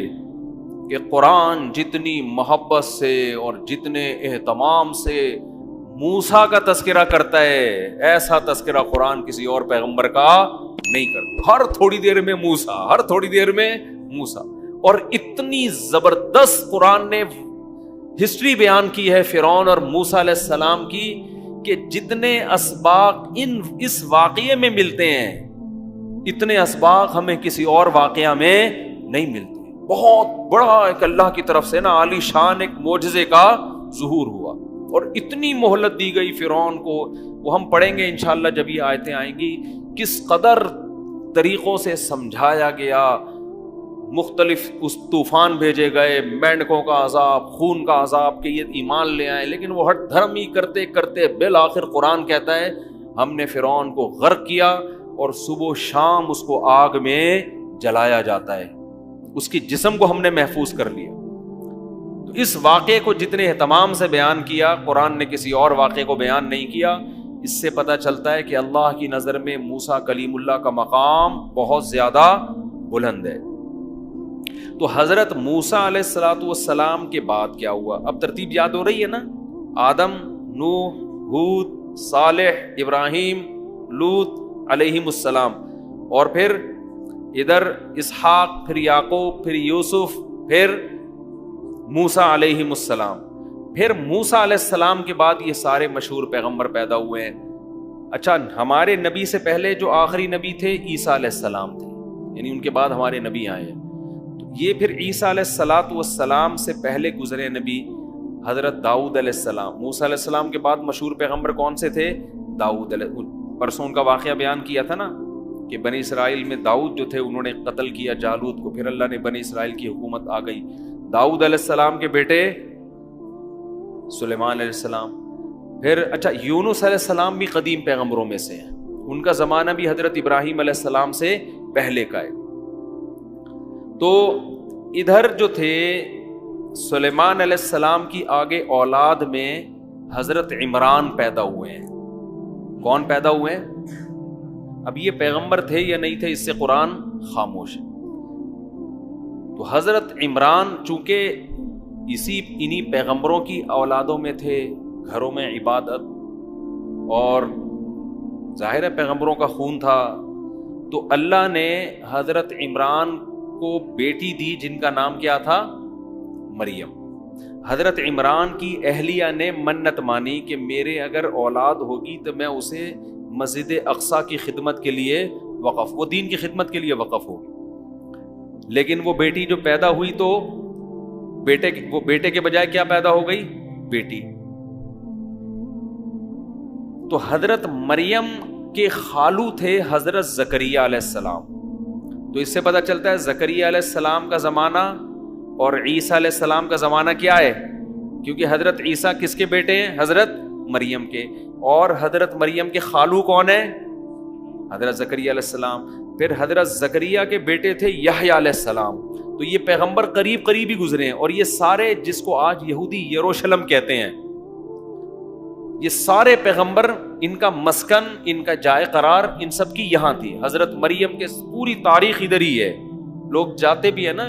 S1: کہ قرآن جتنی محبت سے اور جتنے اہتمام سے موسیٰ کا تذکرہ کرتا ہے ایسا تذکرہ قرآن کسی اور پیغمبر کا نہیں کرتا. ہر تھوڑی دیر میں موسیٰ, ہر تھوڑی دیر میں موسیٰ. اور اتنی زبردست قرآن نے ہسٹری بیان کی ہے فرعون اور موسیٰ علیہ السلام کی کہ جتنے اسباق اس واقعے میں ملتے ہیں اتنے اسباق ہمیں کسی اور واقعہ میں نہیں ملتے. بہت بڑا ایک اللہ کی طرف سے نا عالی شان ایک معجزے کا ظہور ہوا اور اتنی مہلت دی گئی فرعون کو. وہ ہم پڑھیں گے انشاءاللہ جب یہ آیتیں آئیں گی, کس قدر طریقوں سے سمجھایا گیا. مختلف اس طوفان بھیجے گئے, مینڈکوں کا عذاب, خون کا عذاب کہ یہ ایمان لے آئے, لیکن وہ ہٹ دھرم ہی کرتے کرتے بالآخر قرآن کہتا ہے ہم نے فرعون کو غرق کیا اور صبح و شام اس کو آگ میں جلایا جاتا ہے, اس کی جسم کو ہم نے محفوظ کر لیا. تو اس واقعے کو جتنے اہتمام سے بیان کیا، قرآن نے کسی اور واقعے کو بیان نہیں کیا. اس سے پتہ چلتا ہے کہ اللہ کی نظر میں موسیٰ کلیم اللہ کا مقام بہت زیادہ بلند ہے. تو حضرت موسیٰ علیہ الصلوۃ والسلام کے بعد کیا ہوا؟ اب ترتیب یاد ہو رہی ہے نا؟ آدم، نوح، ہود، صالح، ابراہیم، لوط علیہم السلام، اور پھر ادھر اسحاق، پھر یعقوب، پھر یوسف، پھر موسیٰ علیہم السلام. پھر موسیٰ علیہ السلام کے بعد یہ سارے مشہور پیغمبر پیدا ہوئے ہیں. اچھا، ہمارے نبی سے پہلے جو آخری نبی تھے عیسیٰ علیہ السلام تھے، یعنی ان کے بعد ہمارے نبی آئے ہیں. تو یہ پھر عیسیٰ علیہ السلام سے پہلے گزرے نبی حضرت داؤد علیہ السلام. موسیٰ علیہ السلام کے بعد مشہور پیغمبر کون سے تھے؟ داؤد علیہ. پرسوں ان کا واقعہ بیان کیا تھا نا کہ بنی اسرائیل میں داؤد جو تھے انہوں نے قتل کیا جالوت کو، پھر اللہ نے بنی اسرائیل کی حکومت آ گئی. داؤد علیہ السلام کے بیٹے سلیمان علیہ السلام. پھر اچھا، یونس علیہ السلام بھی قدیم پیغمبروں میں سے ہیں، ان کا زمانہ بھی حضرت ابراہیم علیہ السلام سے پہلے کا ہے. تو ادھر جو تھے سلیمان علیہ السلام کی آگے اولاد میں حضرت عمران پیدا ہوئے ہیں. کون پیدا ہوئے ہیں؟ اب یہ پیغمبر تھے یا نہیں تھے اس سے قرآن خاموش ہے. تو حضرت عمران چونکہ انہی پیغمبروں کی اولادوں میں تھے، گھروں میں عبادت اور ظاہر ہے پیغمبروں کا خون تھا، تو اللہ نے حضرت عمران کو بیٹی دی جن کا نام کیا تھا؟ مریم. حضرت عمران کی اہلیہ نے منت مانی کہ میرے اگر اولاد ہوگی تو میں اسے مسجد اقصیٰ کی خدمت کے لیے وقف، وہ دین کی خدمت کے لیے وقف ہوگی. لیکن وہ بیٹی جو پیدا ہوئی تو وہ بیٹے کے بجائے کیا پیدا ہو گئی؟ بیٹی. تو حضرت مریم کے خالو تھے حضرت زکریہ علیہ السلام. تو اس سے پتہ چلتا ہے زکریہ علیہ السلام کا زمانہ اور عیسیٰ علیہ السلام کا زمانہ کیا ہے، کیونکہ حضرت عیسیٰ کس کے بیٹے ہیں؟ حضرت مریم کے. اور حضرت مریم کے خالو کون ہیں؟ حضرت زکریہ علیہ السلام. پھر حضرت زکریہ کے بیٹے تھے یحییٰ علیہ السلام. تو یہ پیغمبر قریب قریب ہی گزرے ہیں. اور یہ سارے جس کو آج یہودی یروشلم کہتے ہیں، یہ سارے پیغمبر، ان کا مسکن، ان کا جائے قرار ان سب کی یہاں تھی. حضرت مریم کے پوری تاریخ ادھر ہی ہے. لوگ جاتے بھی ہیں نا،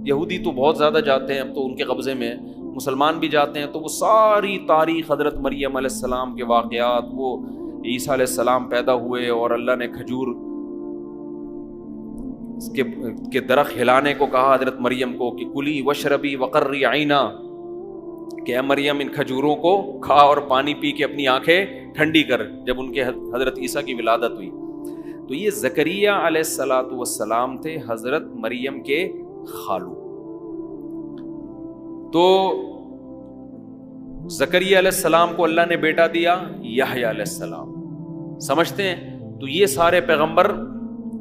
S1: یہودی تو بہت زیادہ جاتے ہیں، اب تو ان کے قبضے میں، مسلمان بھی جاتے ہیں، تو وہ ساری تاریخ حضرت مریم علیہ السلام کے واقعات، وہ عیسیٰ علیہ السلام پیدا ہوئے اور اللہ نے کھجور کے درخت ہلانے کو کہا حضرت مریم کو کہ کلی وشربی وقرری عینا، کہ اے مریم ان کھجوروں کو کھا اور پانی پی کے اپنی آنکھیں ٹھنڈی کر، جب ان کے حضرت عیسیٰ کی ولادت ہوئی. تو یہ زکریہ علیہ السلام تھے حضرت مریم کے خالو. تو زکریہ علیہ السلام کو اللہ نے بیٹا دیا یحییٰ علیہ السلام. سمجھتے ہیں؟ تو یہ سارے پیغمبر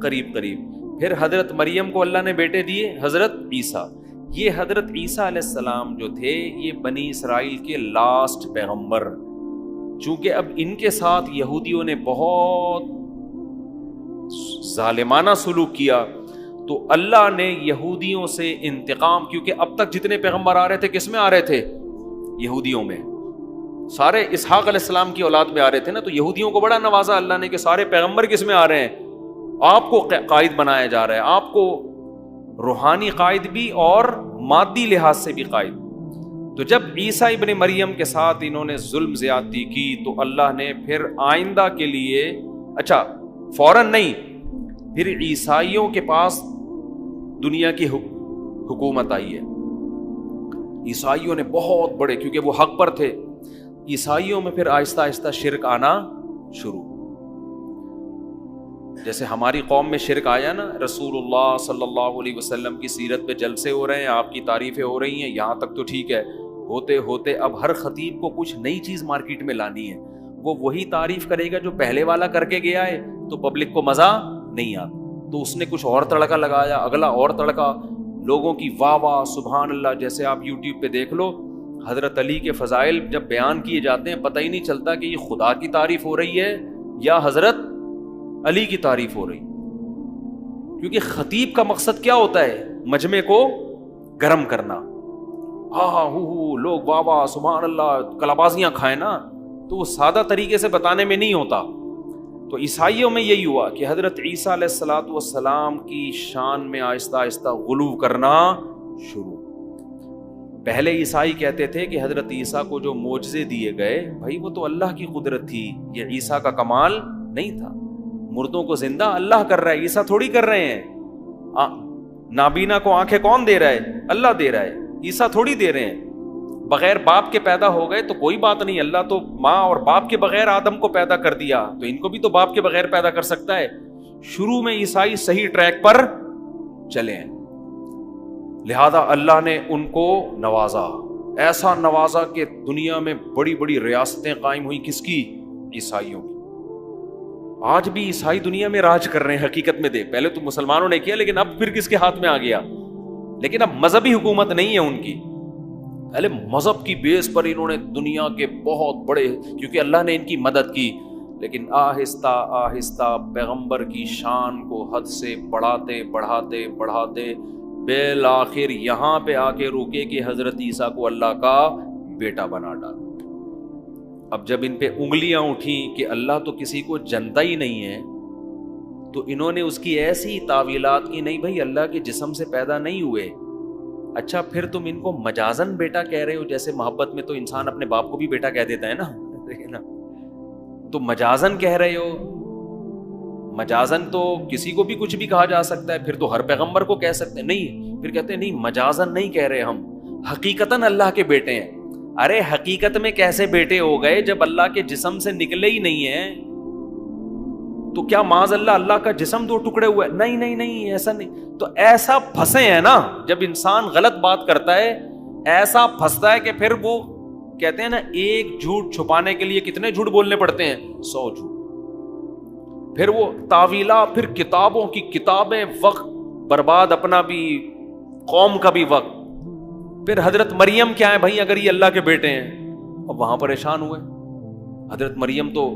S1: قریب قریب. پھر حضرت مریم کو اللہ نے بیٹے دیے حضرت عیسیٰ. یہ حضرت عیسیٰ علیہ السلام جو تھے یہ بنی اسرائیل کے لاسٹ پیغمبر. چونکہ اب ان کے ساتھ یہودیوں نے بہت ظالمانہ سلوک کیا، تو اللہ نے یہودیوں سے انتقام، کیونکہ اب تک جتنے پیغمبر آ رہے تھے کس میں آ رہے تھے؟ یہودیوں میں. سارے اسحاق علیہ السلام کی اولاد میں آ رہے تھے نا. تو یہودیوں کو بڑا نوازا اللہ نے کہ سارے پیغمبر کس میں آ رہے ہیں؟ آپ کو قائد بنایا جا رہا ہے، آپ کو روحانی قائد بھی اور مادی لحاظ سے بھی قائد. تو جب عیسیٰ ابن مریم کے ساتھ انہوں نے ظلم زیادتی کی تو اللہ نے پھر آئندہ کے لیے، اچھا فوراً نہیں، پھر عیسائیوں کے پاس دنیا کی حکومت آئی ہے. عیسائیوں نے بہت بڑے، کیونکہ وہ حق پر تھے، عیسائیوں میں پھر آہستہ آہستہ شرک آنا شروع. جیسے ہماری قوم میں شرک آیا نا، رسول اللہ صلی اللہ علیہ وسلم کی سیرت پہ جلسے ہو رہے ہیں، آپ کی تعریفیں ہو رہی ہیں، یہاں تک تو ٹھیک ہے. ہوتے ہوتے اب ہر خطیب کو کچھ نئی چیز مارکیٹ میں لانی ہے. وہ وہی تعریف کرے گا جو پہلے والا کر کے گیا ہے، تو پبلک کو مزہ نہیں آتا. تو اس نے کچھ اور تڑکا لگایا، اگلا اور تڑکا، لوگوں کی واہ واہ سبحان اللہ. جیسے آپ یوٹیوب پہ دیکھ لو، حضرت علی کے فضائل جب بیان کیے جاتے ہیں پتہ ہی نہیں چلتا کہ یہ خدا کی تعریف ہو رہی ہے یا حضرت علی کی تعریف ہو رہی. کیونکہ خطیب کا مقصد کیا ہوتا ہے؟ مجمع کو گرم کرنا. ہاں ہو لوگ واہ واہ سبحان اللہ کلابازیاں کھائیں نا، تو وہ سادہ طریقے سے بتانے میں نہیں ہوتا. تو عیسائیوں میں یہی ہوا کہ حضرت عیسیٰ علیہ الصلوۃ والسلام کی شان میں آہستہ آہستہ غلو کرنا شروع. پہلے عیسائی کہتے تھے کہ حضرت عیسیٰ کو جو معجزے دیے گئے بھائی وہ تو اللہ کی قدرت تھی، یہ عیسیٰ کا کمال نہیں تھا. مردوں کو زندہ اللہ کر رہا ہے، عیسیٰ تھوڑی کر رہے ہیں. نابینا کو آنکھیں کون دے رہا ہے؟ اللہ دے رہا ہے، عیسیٰ تھوڑی دے رہے ہیں. بغیر باپ کے پیدا ہو گئے تو کوئی بات نہیں، اللہ تو ماں اور باپ کے بغیر آدم کو پیدا کر دیا، تو ان کو بھی تو باپ کے بغیر پیدا کر سکتا ہے. شروع میں عیسائی صحیح ٹریک پر چلے ہیں، لہذا اللہ نے ان کو نوازا، ایسا نوازا کہ دنیا میں بڑی بڑی ریاستیں قائم ہوئی. کس کی؟ عیسائیوں کی. آج بھی عیسائی دنیا میں راج کر رہے ہیں حقیقت میں. دے پہلے تو مسلمانوں نے کیا، لیکن اب پھر کس کے ہاتھ میں آ گیا؟ لیکن اب مذہبی حکومت نہیں ہے ان کی، پہلے مذہب کی بیس پر انہوں نے دنیا کے بہت بڑے، کیونکہ اللہ نے ان کی مدد کی، لیکن آہستہ آہستہ پیغمبر کی شان کو حد سے بڑھاتے بڑھاتے بڑھاتے بالآخر یہاں پہ آ کے روکے کہ حضرت عیسیٰ کو اللہ کا بیٹا بنا ڈالا. اب جب ان پہ انگلیاں اٹھیں کہ اللہ تو کسی کو جنتا ہی نہیں ہے، تو انہوں نے اس کی ایسی تعویلات کی، نہیں بھائی اللہ کے جسم سے پیدا نہیں ہوئے. اچھا پھر تم ان کو مجازن بیٹا کہہ رہے ہو، جیسے محبت میں تو انسان اپنے باپ کو بھی بیٹا کہہ دیتا ہے نا، تو مجازن کہہ رہے ہو. مجازن تو کسی کو بھی کچھ بھی کہا جا سکتا ہے، پھر تو ہر پیغمبر کو کہہ سکتے ہیں. نہیں، پھر کہتے ہیں نہیں مجازن نہیں کہہ رہے ہم، حقیقتاً اللہ کے بیٹے ہیں. ارے حقیقت میں کیسے بیٹے ہو گئے جب اللہ کے جسم سے نکلے ہی نہیں ہیں؟ تو کیا معاذ اللہ اللہ کا جسم دو ٹکڑے ہوئے؟ نہیں نہیں نہیں، ایسا نہیں. تو ایسا پھنسے ہیں نا، جب انسان غلط بات کرتا ہے ایسا پھنستا ہے کہ پھر وہ کہتے ہیں نا ایک جھوٹ چھپانے کے لیے کتنے جھوٹ بولنے پڑتے ہیں؟ 100 جھوٹ. پھر وہ تعویلات، پھر کتابوں کی کتابیں، وقت برباد، اپنا بھی قوم کا بھی وقت. پھر حضرت مریم کیا ہے بھائی اگر یہ اللہ کے بیٹے ہیں؟ اب وہاں پریشان ہوئے. حضرت مریم تو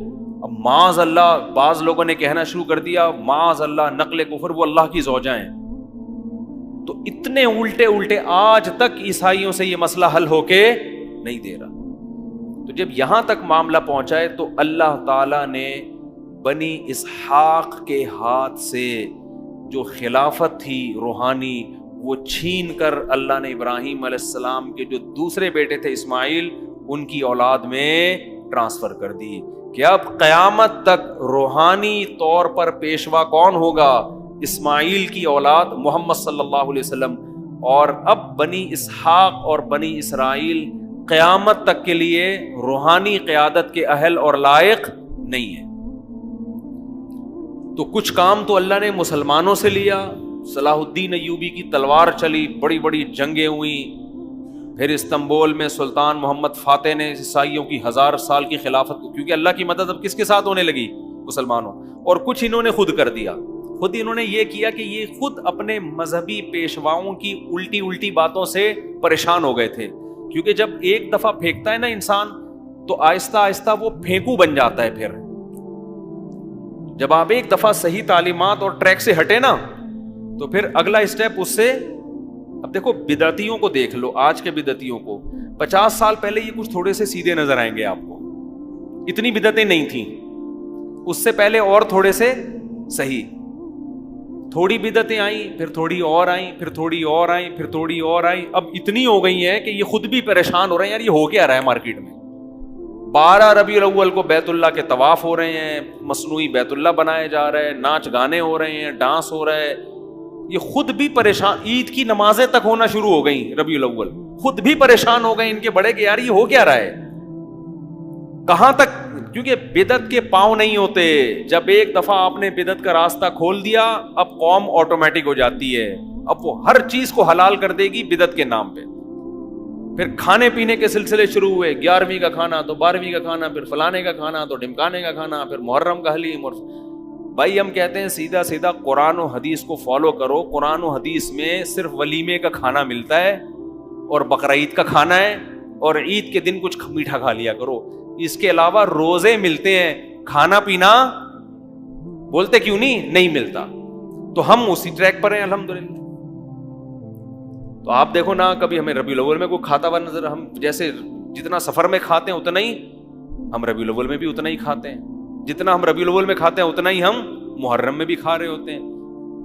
S1: اب معاذ اللہ، بعض لوگوں نے کہنا شروع کر دیا معاذ اللہ نقل کفر، وہ اللہ کی زوجہ ہیں. تو اتنے الٹے الٹے آج تک عیسائیوں سے یہ مسئلہ حل ہو کے نہیں دے رہا. تو جب یہاں تک معاملہ پہنچا ہے تو اللہ تعالیٰ نے بنی اسحاق کے ہاتھ سے جو خلافت تھی روحانی وہ چھین کر اللہ نے ابراہیم علیہ السلام کے جو دوسرے بیٹے تھے اسماعیل، ان کی اولاد میں ٹرانسفر کر دی کہ اب قیامت تک روحانی طور پر پیشوا کون ہوگا؟ اسماعیل کی اولاد محمد صلی اللہ علیہ وسلم. اور اب بنی اسحاق اور بنی اسرائیل قیامت تک کے لیے روحانی قیادت کے اہل اور لائق نہیں ہے. تو کچھ کام تو اللہ نے مسلمانوں سے لیا. صلاح الدین ایوبی کی تلوار چلی، بڑی بڑی جنگیں ہوئیں. پھر استنبول میں سلطان محمد فاتح نے عیسائیوں کی 1000 سال کی خلافت کو، کیونکہ اللہ کی مدد اب کس کے ساتھ ہونے لگی؟ مسلمانوں. اور کچھ انہوں نے خود کر دیا. خود انہوں نے یہ کیا کہ یہ خود اپنے مذہبی پیشواؤں کی الٹی الٹی باتوں سے پریشان ہو گئے تھے. کیونکہ جب ایک دفعہ پھینکتا ہے نا انسان تو آہستہ آہستہ وہ پھینکو بن جاتا ہے. پھر جب آپ ایک دفعہ صحیح تعلیمات اور ٹریک سے ہٹے نا تو پھر اگلا اسٹیپ اس سے. اب دیکھو بدعتیوں کو دیکھ لو، آج کے بدعتیوں کو. 50 سال پہلے یہ کچھ تھوڑے سے سیدھے نظر آئیں گے آپ کو، اتنی بدعتیں نہیں تھیں. اس سے پہلے اور تھوڑے سے صحیح، تھوڑی بدعتیں آئیں، پھر تھوڑی اور آئیں، پھر تھوڑی اور آئیں، پھر تھوڑی اور آئیں. اب اتنی ہو گئی ہیں کہ یہ خود بھی پریشان ہو رہے ہیں یار یہ ہو کیا رہا ہے مارکیٹ میں. 12 ربیع الاول کو بیت اللہ کے طواف ہو رہے ہیں، مصنوعی بیت اللہ بنائے جا رہے ہیں، ناچ گانے ہو رہے ہیں، ڈانس ہو رہا ہے. یہ خود بھی پریشان. عید کی نمازیں تک ہونا شروع ہو گئیں ربیع الاول، خود بھی پریشان ہو گئے ان کے بڑے کہ یار یہ ہو کیا رہا ہے، کہاں تک. کیونکہ بدعت کے پاؤں نہیں ہوتے. جب ایک دفعہ آپ نے بدعت کا راستہ کھول دیا اب قوم آٹومیٹک ہو جاتی ہے. اب وہ ہر چیز کو حلال کر دے گی بدعت کے نام پہ. پھر کھانے پینے کے سلسلے شروع ہوئے، 11ویں کا کھانا تو 12ویں کا کھانا، پھر فلانے کا کھانا تو ڈمکانے کا کھانا، پھر محرم کا حلیم. اور بھائی ہم کہتے ہیں سیدھا سیدھا قرآن و حدیث کو فالو کرو. قرآن و حدیث میں صرف ولیمے کا کھانا ملتا ہے اور بقرعید کا کھانا ہے، اور عید کے دن کچھ میٹھا کھا لیا کرو. اس کے علاوہ روزے ملتے ہیں، کھانا پینا بولتے کیوں نہیں ملتا. تو ہم اسی ٹریک پر ہیں الحمدللہ. تو آپ دیکھو نا, کبھی ہمیں ربیع الاول میں کوئی کھاتا ہوا نظر, ہم جیسے جتنا سفر میں کھاتے ہیں اتنا ہی ہم ربیع الاول میں بھی اتنا ہی کھاتے ہیں, جتنا ہم ربیع الاول میں کھاتے ہیں اتنا ہی ہم محرم میں بھی کھا رہے ہوتے ہیں.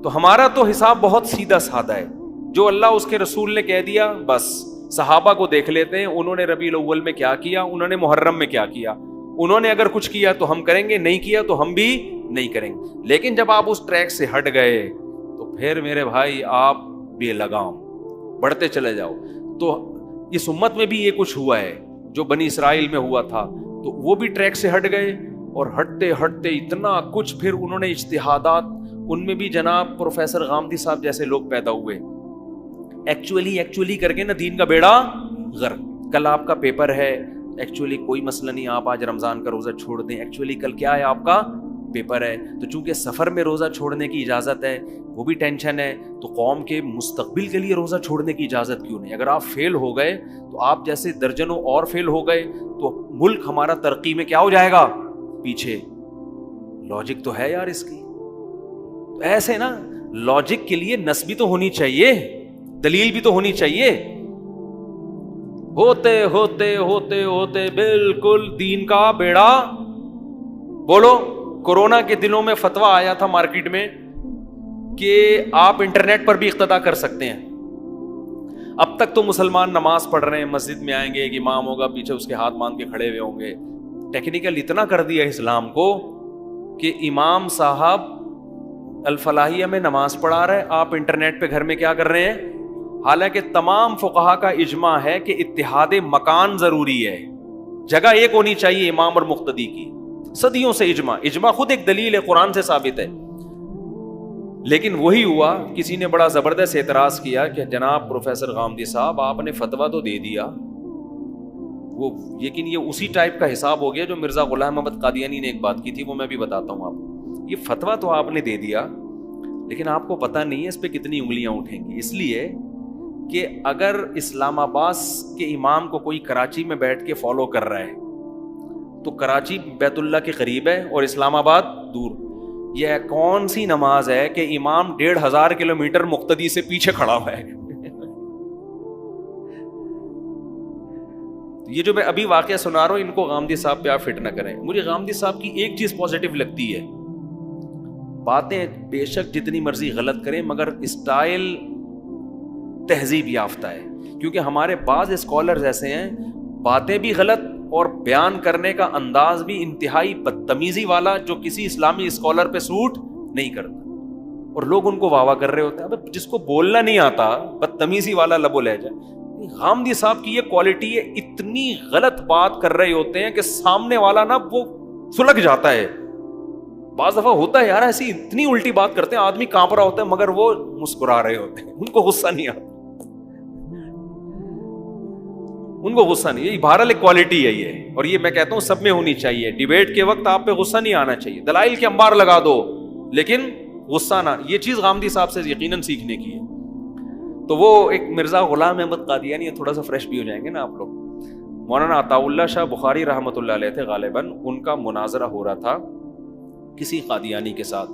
S1: تو ہمارا تو حساب بہت سیدھا سادہ ہے, جو اللہ اس کے رسول نے کہہ دیا بس. صحابہ کو دیکھ لیتے ہیں, انہوں نے ربیع الاول میں کیا کیا, انہوں نے محرم میں کیا کیا, انہوں نے اگر کچھ کیا تو ہم کریں گے, نہیں کیا تو ہم بھی نہیں کریں گے. لیکن جب آپ اس ٹریک سے ہٹ گئے تو پھر میرے بھائی آپ بے لگام بڑھتے چلے جاؤ. تو اس امت میں بھی یہ کچھ ہوا ہے جو بنی اسرائیل میں ہوا تھا, تو وہ بھی ٹریک سے ہٹ گئے, اور ہٹتے ہٹتے اتنا کچھ پھر انہوں نے اجتہادات, ان میں بھی جناب پروفیسر غامدی صاحب جیسے لوگ پیدا ہوئے, ایکچولی کر کے نا دین کا بیڑا غرق. کل آپ کا پیپر ہے, ایکچولی کوئی مسئلہ نہیں, آپ آج رمضان کا روزہ چھوڑ دیں, ایکچولی کل کیا ہے آپ کا پیپر ہے, تو چونکہ سفر میں روزہ چھوڑنے کی اجازت ہے, وہ بھی ٹینشن ہے, تو قوم کے مستقبل کے لیے روزہ چھوڑنے کی اجازت کیوں نہیں؟ اگر آپ فیل ہو گئے تو آپ جیسے درجنوں اور فیل ہو گئے تو ملک ہمارا ترقی میں کیا ہو جائے گا, پیچھے. لاجک تو ہے یار اس کی. تو ایسے نا لاجک کے لیے نس بھی تو ہونی چاہیے, دلیل بھی تو ہونی چاہیے. ہوتے ہوتے ہوتے ہوتے بالکل دین کا بیڑا. بولو, کورونا کے دنوں میں فتویٰ آیا تھا مارکیٹ میں کہ آپ انٹرنیٹ پر بھی اقتدا کر سکتے ہیں. اب تک تو مسلمان نماز پڑھ رہے ہیں, مسجد میں آئیں گے, ایک امام ہوگا, پیچھے اس کے ہاتھ باندھ کے کھڑے ہوئے ہوں گے. ٹیکنیکل اتنا کر دیا اسلام کو کہ امام صاحب الفلاحیہ میں نماز پڑھا رہے, آپ انٹرنیٹ پہ گھر میں کیا کر رہے ہیں. حالانکہ تمام فقہا کا اجماع ہے کہ اتحاد مکان ضروری ہے, جگہ ایک ہونی چاہیے امام اور مقتدی کی. صدیوں سے اجماع خود ایک دلیل ہے, قرآن سے ثابت ہے. لیکن وہی ہوا, کسی نے بڑا زبردست اعتراض کیا کہ جناب پروفیسر غامدی صاحب آپ نے فتویٰ تو دے دیا, وہ لیکن یہ اسی ٹائپ کا حساب ہو گیا جو مرزا غلام احمد قادیانی نے ایک بات کی تھی, وہ میں بھی بتاتا ہوں آپ کو. یہ فتویٰ تو آپ نے دے دیا, لیکن آپ کو پتہ نہیں ہے اس پہ کتنی انگلیاں اٹھیں گی. اس لیے کہ اگر اسلام آباد کے امام کو کوئی کراچی میں بیٹھ کے فالو کر رہا ہے تو کراچی بیت اللہ کے قریب ہے اور اسلام آباد دور. یہ کون سی نماز ہے کہ امام 1500 کلومیٹر مقتدی سے پیچھے کھڑا ہوا ہے. یہ جو میں ابھی واقعہ سنا رہا ہوں, ان کو غامدی صاحب پہ آپ فٹ نہ کریں. مجھے غامدی صاحب کی ایک چیز پازیٹیو لگتی ہے, باتیں بے شک جتنی مرضی غلط کریں مگر اسٹائل تہذیب یافتہ ہے. کیونکہ ہمارے بعض اسکالرز ایسے ہیں, باتیں بھی غلط اور بیان کرنے کا انداز بھی انتہائی بدتمیزی والا, جو کسی اسلامی اسکالر پہ سوٹ نہیں کرتا, اور لوگ ان کو واہ واہ کر رہے ہوتے ہیں. اب جس کو بولنا نہیں آتا, بدتمیزی والا لب و لہجہ. غامدی صاحب کی یہ کوالٹی ہے, اتنی غلط بات کر رہے ہوتے ہیں کہ سامنے والا نا وہ سلگ جاتا ہے. بعض دفعہ ہوتا ہے یار ایسی, اتنی الٹی بات کرتے ہیں, آدمی کانپ رہا ہوتا ہے مگر وہ مسکرا رہے ہوتے ہیں, ان کو غصہ نہیں آتا, ان کو غصہ نہیں. یہ بہرحال ایک کوالٹی ہے یہ, اور یہ میں کہتا ہوں سب میں ہونی چاہیے. ڈیبیٹ کے وقت آپ پہ غصہ نہیں آنا چاہیے, دلائل کے انبار لگا دو لیکن غصہ نہ. یہ چیز غامدی صاحب سے یقیناً سیکھنے کی ہے. تو وہ ایک مرزا غلام احمد قادیانی, تھوڑا سا فریش بھی ہو جائیں گے نا آپ لوگ. مولانا عطا اللہ شاہ بخاری رحمۃ اللہ علیہ تھے غالباً, ان کا مناظرہ ہو رہا تھا کسی قادیانی کے ساتھ.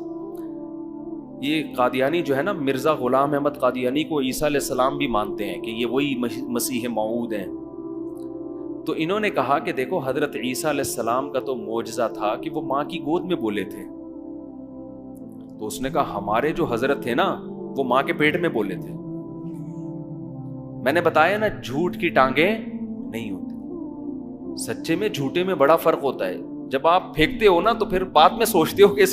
S1: یہ قادیانی جو ہے نا, مرزا غلام احمد قادیانی کو عیسیٰ علیہ السلام بھی مانتے ہیں کہ یہ وہی مسیح موعود ہیں. تو انہوں نے کہا کہ دیکھو حضرت عیسیٰ علیہ السلام کا تو معجزہ تھا کہ وہ ماں کی گود میں بولے تھے. تو اس نے کہا ہمارے جو حضرت تھے نا وہ ماں کے پیٹ میں بولے تھے. میں نے بتایا نا جھوٹ کی ٹانگیں نہیں ہوتی, سچے میں جھوٹے میں بڑا فرق ہوتا ہے. جب آپ پھینکتے ہو نا تو پھر بعد میں سوچتے ہو کہ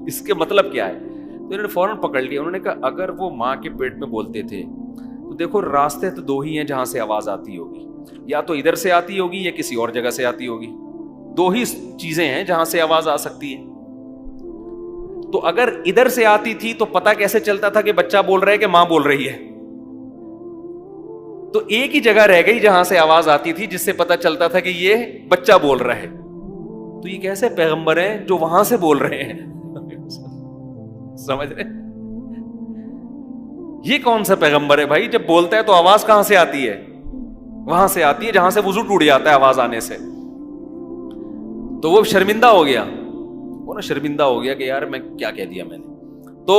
S1: اس کے مطلب کیا ہے. تو انہوں نے فوراً پکڑ لیا. انہوں نے کہا اگر وہ ماں کے پیٹ میں بولتے تھے تو دیکھو راستے تو دو ہی ہیں جہاں سے آواز آتی ہوگی, یا تو ادھر سے آتی ہوگی یا کسی اور جگہ سے آتی ہوگی. دو ہی چیزیں ہیں جہاں سے آواز آ سکتی ہے. تو اگر ادھر سے آتی تھی تو پتہ کیسے چلتا تھا کہ بچہ بول رہا ہے کہ ماں بول رہی ہے. تو ایک ہی جگہ رہ گئی جہاں سے آواز آتی تھی جس سے پتہ چلتا تھا کہ یہ بچہ بول رہا ہے. تو یہ کیسے پیغمبر ہیں جو وہاں سے بول رہے ہیں, سمجھ رہے؟ یہ کون سا پیغمبر ہے بھائی, جب بولتا ہے تو آواز کہاں سے آتی ہے؟ وہاں سے آتی ہے جہاں سے وضو ٹوٹ جاتا ہے آواز آنے سے. تو وہ شرمندہ ہو گیا, وہ نا شرمندہ ہو گیا کہ یار میں کیا کہہ دیا میں نے. تو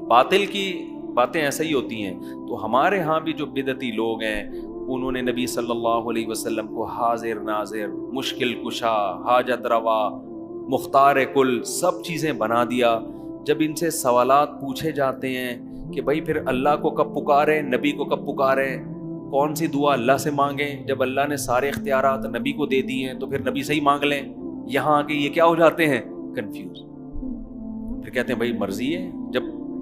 S1: باطل کی باتیں ایسا ہی ہوتی ہیں. تو ہمارے ہاں بھی جو بدعتی لوگ ہیں انہوں نے نبی صلی اللہ علیہ وسلم کو حاضر ناظر، مشکل کشا، حاجت روا، مختار کل سب چیزیں بنا دیا. جب ان سے سوالات پوچھے جاتے ہیں کہ بھائی پھر اللہ کو کب پکاریں، نبی کو کب پکاریں، کون سی دعا اللہ سے مانگیں، جب اللہ نے سارے اختیارات نبی کو دے دی ہیں تو پھر نبی سے ہی مانگ لیں. یہاں آ کے یہ کیا ہو جاتے ہیں؟ کنفیوز. پھر کہتے ہیں بھائی مرضی ہے،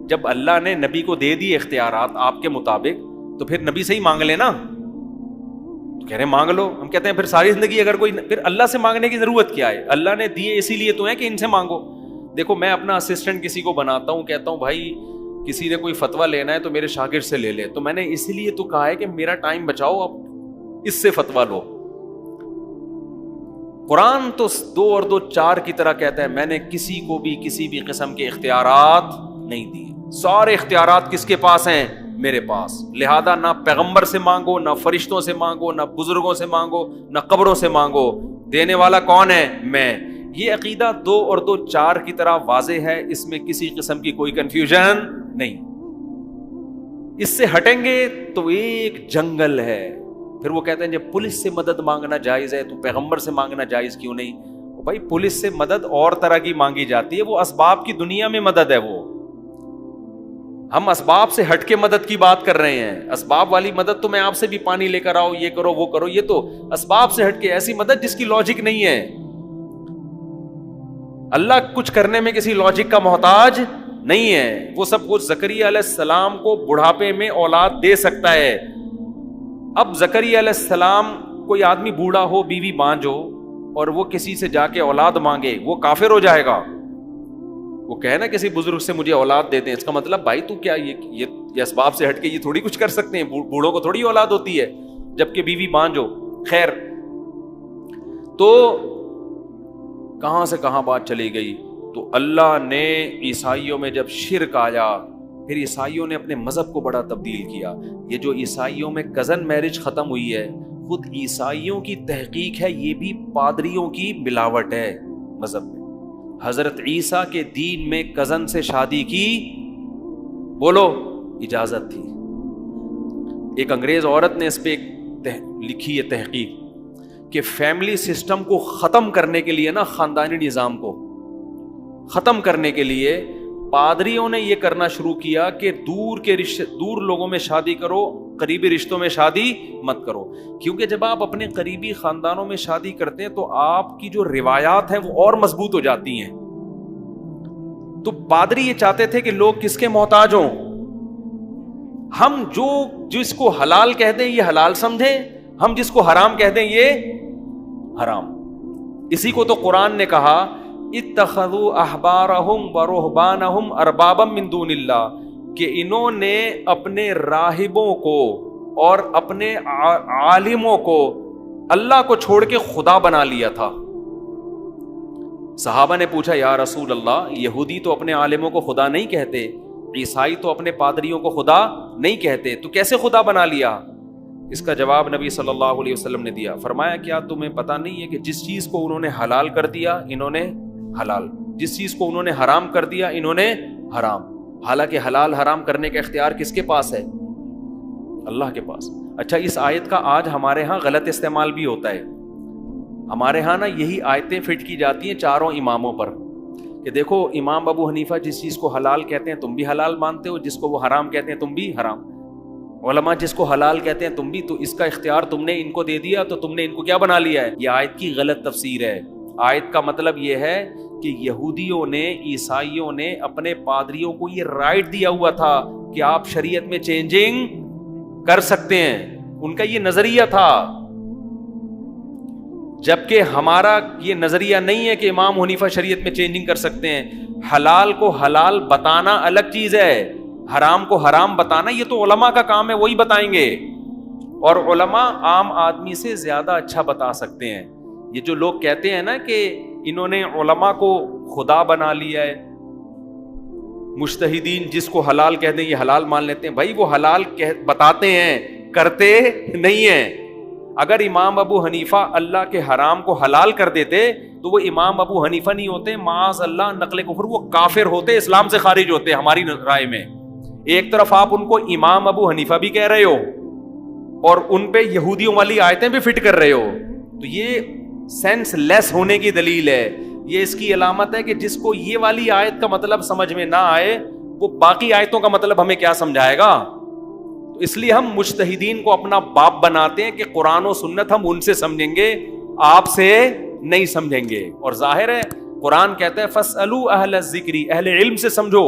S1: جب اللہ نے نبی کو دے دی اختیارات آپ کے مطابق تو پھر نبی سے ہی مانگ لیں نا. تو کہہ رہے ہیں مانگ لو. ہم کہتے ہیں پھر ساری زندگی اگر کوئی، پھر اللہ سے مانگنے کی ضرورت کیا ہے؟ اللہ نے دیے اسی لیے تو ہے کہ ان سے مانگو. دیکھو میں اپنا اسسٹنٹ کسی کو بناتا ہوں، کہتا ہوں بھائی کسی نے کوئی فتویٰ لینا ہے تو میرے شاگرد سے لے لے. تو میں نے اسی لیے تو کہا ہے کہ میرا ٹائم بچاؤ، اب اس سے فتویٰ لو. قرآن تو 2 اور 2 4 کی طرح کہتا ہے میں نے کسی کو بھی کسی بھی قسم کے اختیارات نہیں دیے. سارے اختیارات کس کے پاس ہیں؟ میرے پاس. لہذا نہ پیغمبر سے مانگو، نہ فرشتوں سے مانگو، نہ بزرگوں سے مانگو، نہ قبروں سے مانگو. دینے والا کون ہے؟ میں. یہ عقیدہ 2 اور 2 4 کی طرح واضح ہے، اس میں کسی قسم کی کوئی کنفیوژن نہیں. اس سے ہٹیں گے تو ایک جنگل ہے. پھر وہ کہتے ہیں جب پولیس سے مدد مانگنا جائز ہے تو پیغمبر سے مانگنا جائز کیوں نہیں؟ بھائی پولیس سے مدد اور طرح کی مانگی جاتی ہے، وہ اسباب کی دنیا میں مدد ہے. وہ ہم اسباب سے ہٹ کے مدد کی بات کر رہے ہیں. اسباب والی مدد تو میں آپ سے بھی پانی لے کر آؤ، یہ کرو وہ کرو، یہ تو اسباب سے ہٹ کے ایسی مدد جس کی لاجک نہیں ہے. اللہ کچھ کرنے میں کسی لاجک کا محتاج نہیں ہے. وہ سب کچھ زکریا علیہ السلام کو بڑھاپے میں اولاد دے سکتا ہے. اب زکریا علیہ السلام، کوئی آدمی بوڑھا ہو، بیوی بانجھ ہو، اور وہ کسی سے جا کے اولاد مانگے، وہ کافر ہو جائے گا؟ وہ کہے نا کسی بزرگ سے مجھے اولاد دے دیں، اس کا مطلب بھائی تو کیا یہ اسباب سے ہٹ کے یہ تھوڑی کچھ کر سکتے ہیں؟ بوڑھوں کو تھوڑی اولاد ہوتی ہے جبکہ بیوی بانجھ ہو. خیر، تو کہاں سے کہاں بات چلی گئی. تو اللہ نے عیسائیوں میں جب شرک آیا، پھر عیسائیوں نے اپنے مذہب کو بڑا تبدیل کیا. یہ جو عیسائیوں میں کزن میرج ختم ہوئی ہے، خود عیسائیوں کی تحقیق ہے، یہ بھی پادریوں کی ملاوٹ ہے مذہب میں. حضرت عیسیٰ کے دین میں کزن سے شادی کی، بولو، اجازت تھی. ایک انگریز عورت نے اس پہ لکھی ہے تحقیق کہ فیملی سسٹم کو ختم کرنے کے لیے نا، خاندانی نظام کو ختم کرنے کے لیے پادریوں نے یہ کرنا شروع کیا کہ دور لوگوں میں شادی کرو، قریبی رشتوں میں شادی مت کرو. کیونکہ جب آپ اپنے قریبی خاندانوں میں شادی کرتے ہیں تو آپ کی جو روایات ہیں وہ اور مضبوط ہو جاتی ہیں. تو پادری یہ چاہتے تھے کہ لوگ کس کے محتاج ہوں؟ ہم جس کو حلال کہہ دیں یہ حلال سمجھیں، ہم جس کو حرام کہہ دیں یہ حرام. اسی کو تو قرآن نے کہا اتخذوا احبارہم ورہبانہم اربابا من دون اللہ، کہ انہوں نے اپنے راہبوں کو اور اپنے عالموں کو اللہ کو چھوڑ کے خدا بنا لیا تھا. صحابہ نے پوچھا یا رسول اللہ، یہودی تو اپنے عالموں کو خدا نہیں کہتے، عیسائی تو اپنے پادریوں کو خدا نہیں کہتے، تو کیسے خدا بنا لیا؟ اس کا جواب نبی صلی اللہ علیہ وسلم نے دیا. فرمایا کیا تمہیں پتہ نہیں ہے کہ جس چیز کو انہوں نے حلال کر دیا انہوں نے حلال، جس چیز کو انہوں نے حرام کر دیا انہوں نے حرام. حالانکہ حلال حرام کرنے کا اختیار کس کے پاس ہے؟ اللہ کے پاس. اچھا، اس آیت کا آج ہمارے ہاں غلط استعمال بھی ہوتا ہے. ہمارے ہاں نا یہی آیتیں فٹ کی جاتی ہیں چاروں اماموں پر کہ دیکھو امام ابو حنیفہ جس چیز کو حلال کہتے ہیں تم بھی حلال مانتے ہو، جس کو وہ حرام کہتے ہیں تم بھی حرام. علماء جس کو حلال کہتے ہیں تم بھی، تو اس کا اختیار تم نے ان کو دے دیا تو تم نے ان کو کیا بنا لیا ہے؟ یہ آیت کی غلط تفسیر ہے. آیت کا مطلب یہ ہے کہ یہودیوں نے، عیسائیوں نے اپنے پادریوں کو یہ رائٹ دیا ہوا تھا کہ آپ شریعت میں چینجنگ کر سکتے ہیں. ان کا یہ نظریہ تھا، جبکہ ہمارا یہ نظریہ نہیں ہے کہ امام حنیفہ شریعت میں چینجنگ کر سکتے ہیں. حلال کو حلال بتانا الگ چیز ہے، حرام کو حرام بتانا یہ تو علماء کا کام ہے، وہی بتائیں گے. اور علماء عام آدمی سے زیادہ اچھا بتا سکتے ہیں. یہ جو لوگ کہتے ہیں نا کہ انہوں نے علماء کو خدا بنا لیا ہے، مجتہدین جس کو حلال کہہ دیں یہ حلال مان لیتے ہیں. بھائی وہ حلال بتاتے ہیں، کرتے نہیں ہیں. اگر امام ابو حنیفہ اللہ کے حرام کو حلال کر دیتے تو وہ امام ابو حنیفہ نہیں ہوتے، معاذ اللہ نقل کفر، وہ کافر ہوتے، اسلام سے خارج ہوتے ہماری رائے میں. ایک طرف آپ ان کو امام ابو حنیفہ بھی کہہ رہے ہو اور ان پہ یہودیوں والی آیتیں بھی فٹ کر رہے ہو، تو یہ سینس لیس ہونے کی دلیل ہے. یہ اس کی علامت ہے کہ جس کو یہ والی آیت کا مطلب سمجھ میں نہ آئے وہ باقی آیتوں کا مطلب ہمیں کیا سمجھائے گا. تو اس لیے ہم مجتہدین کو اپنا باپ بناتے ہیں کہ قرآن و سنت ہم ان سے سمجھیں گے، آپ سے نہیں سمجھیں گے. اور ظاہر ہے قرآن کہتا ہے فَاسْأَلُوا أَهْلَ الذِّكْرِ، اہل علم سے سمجھو.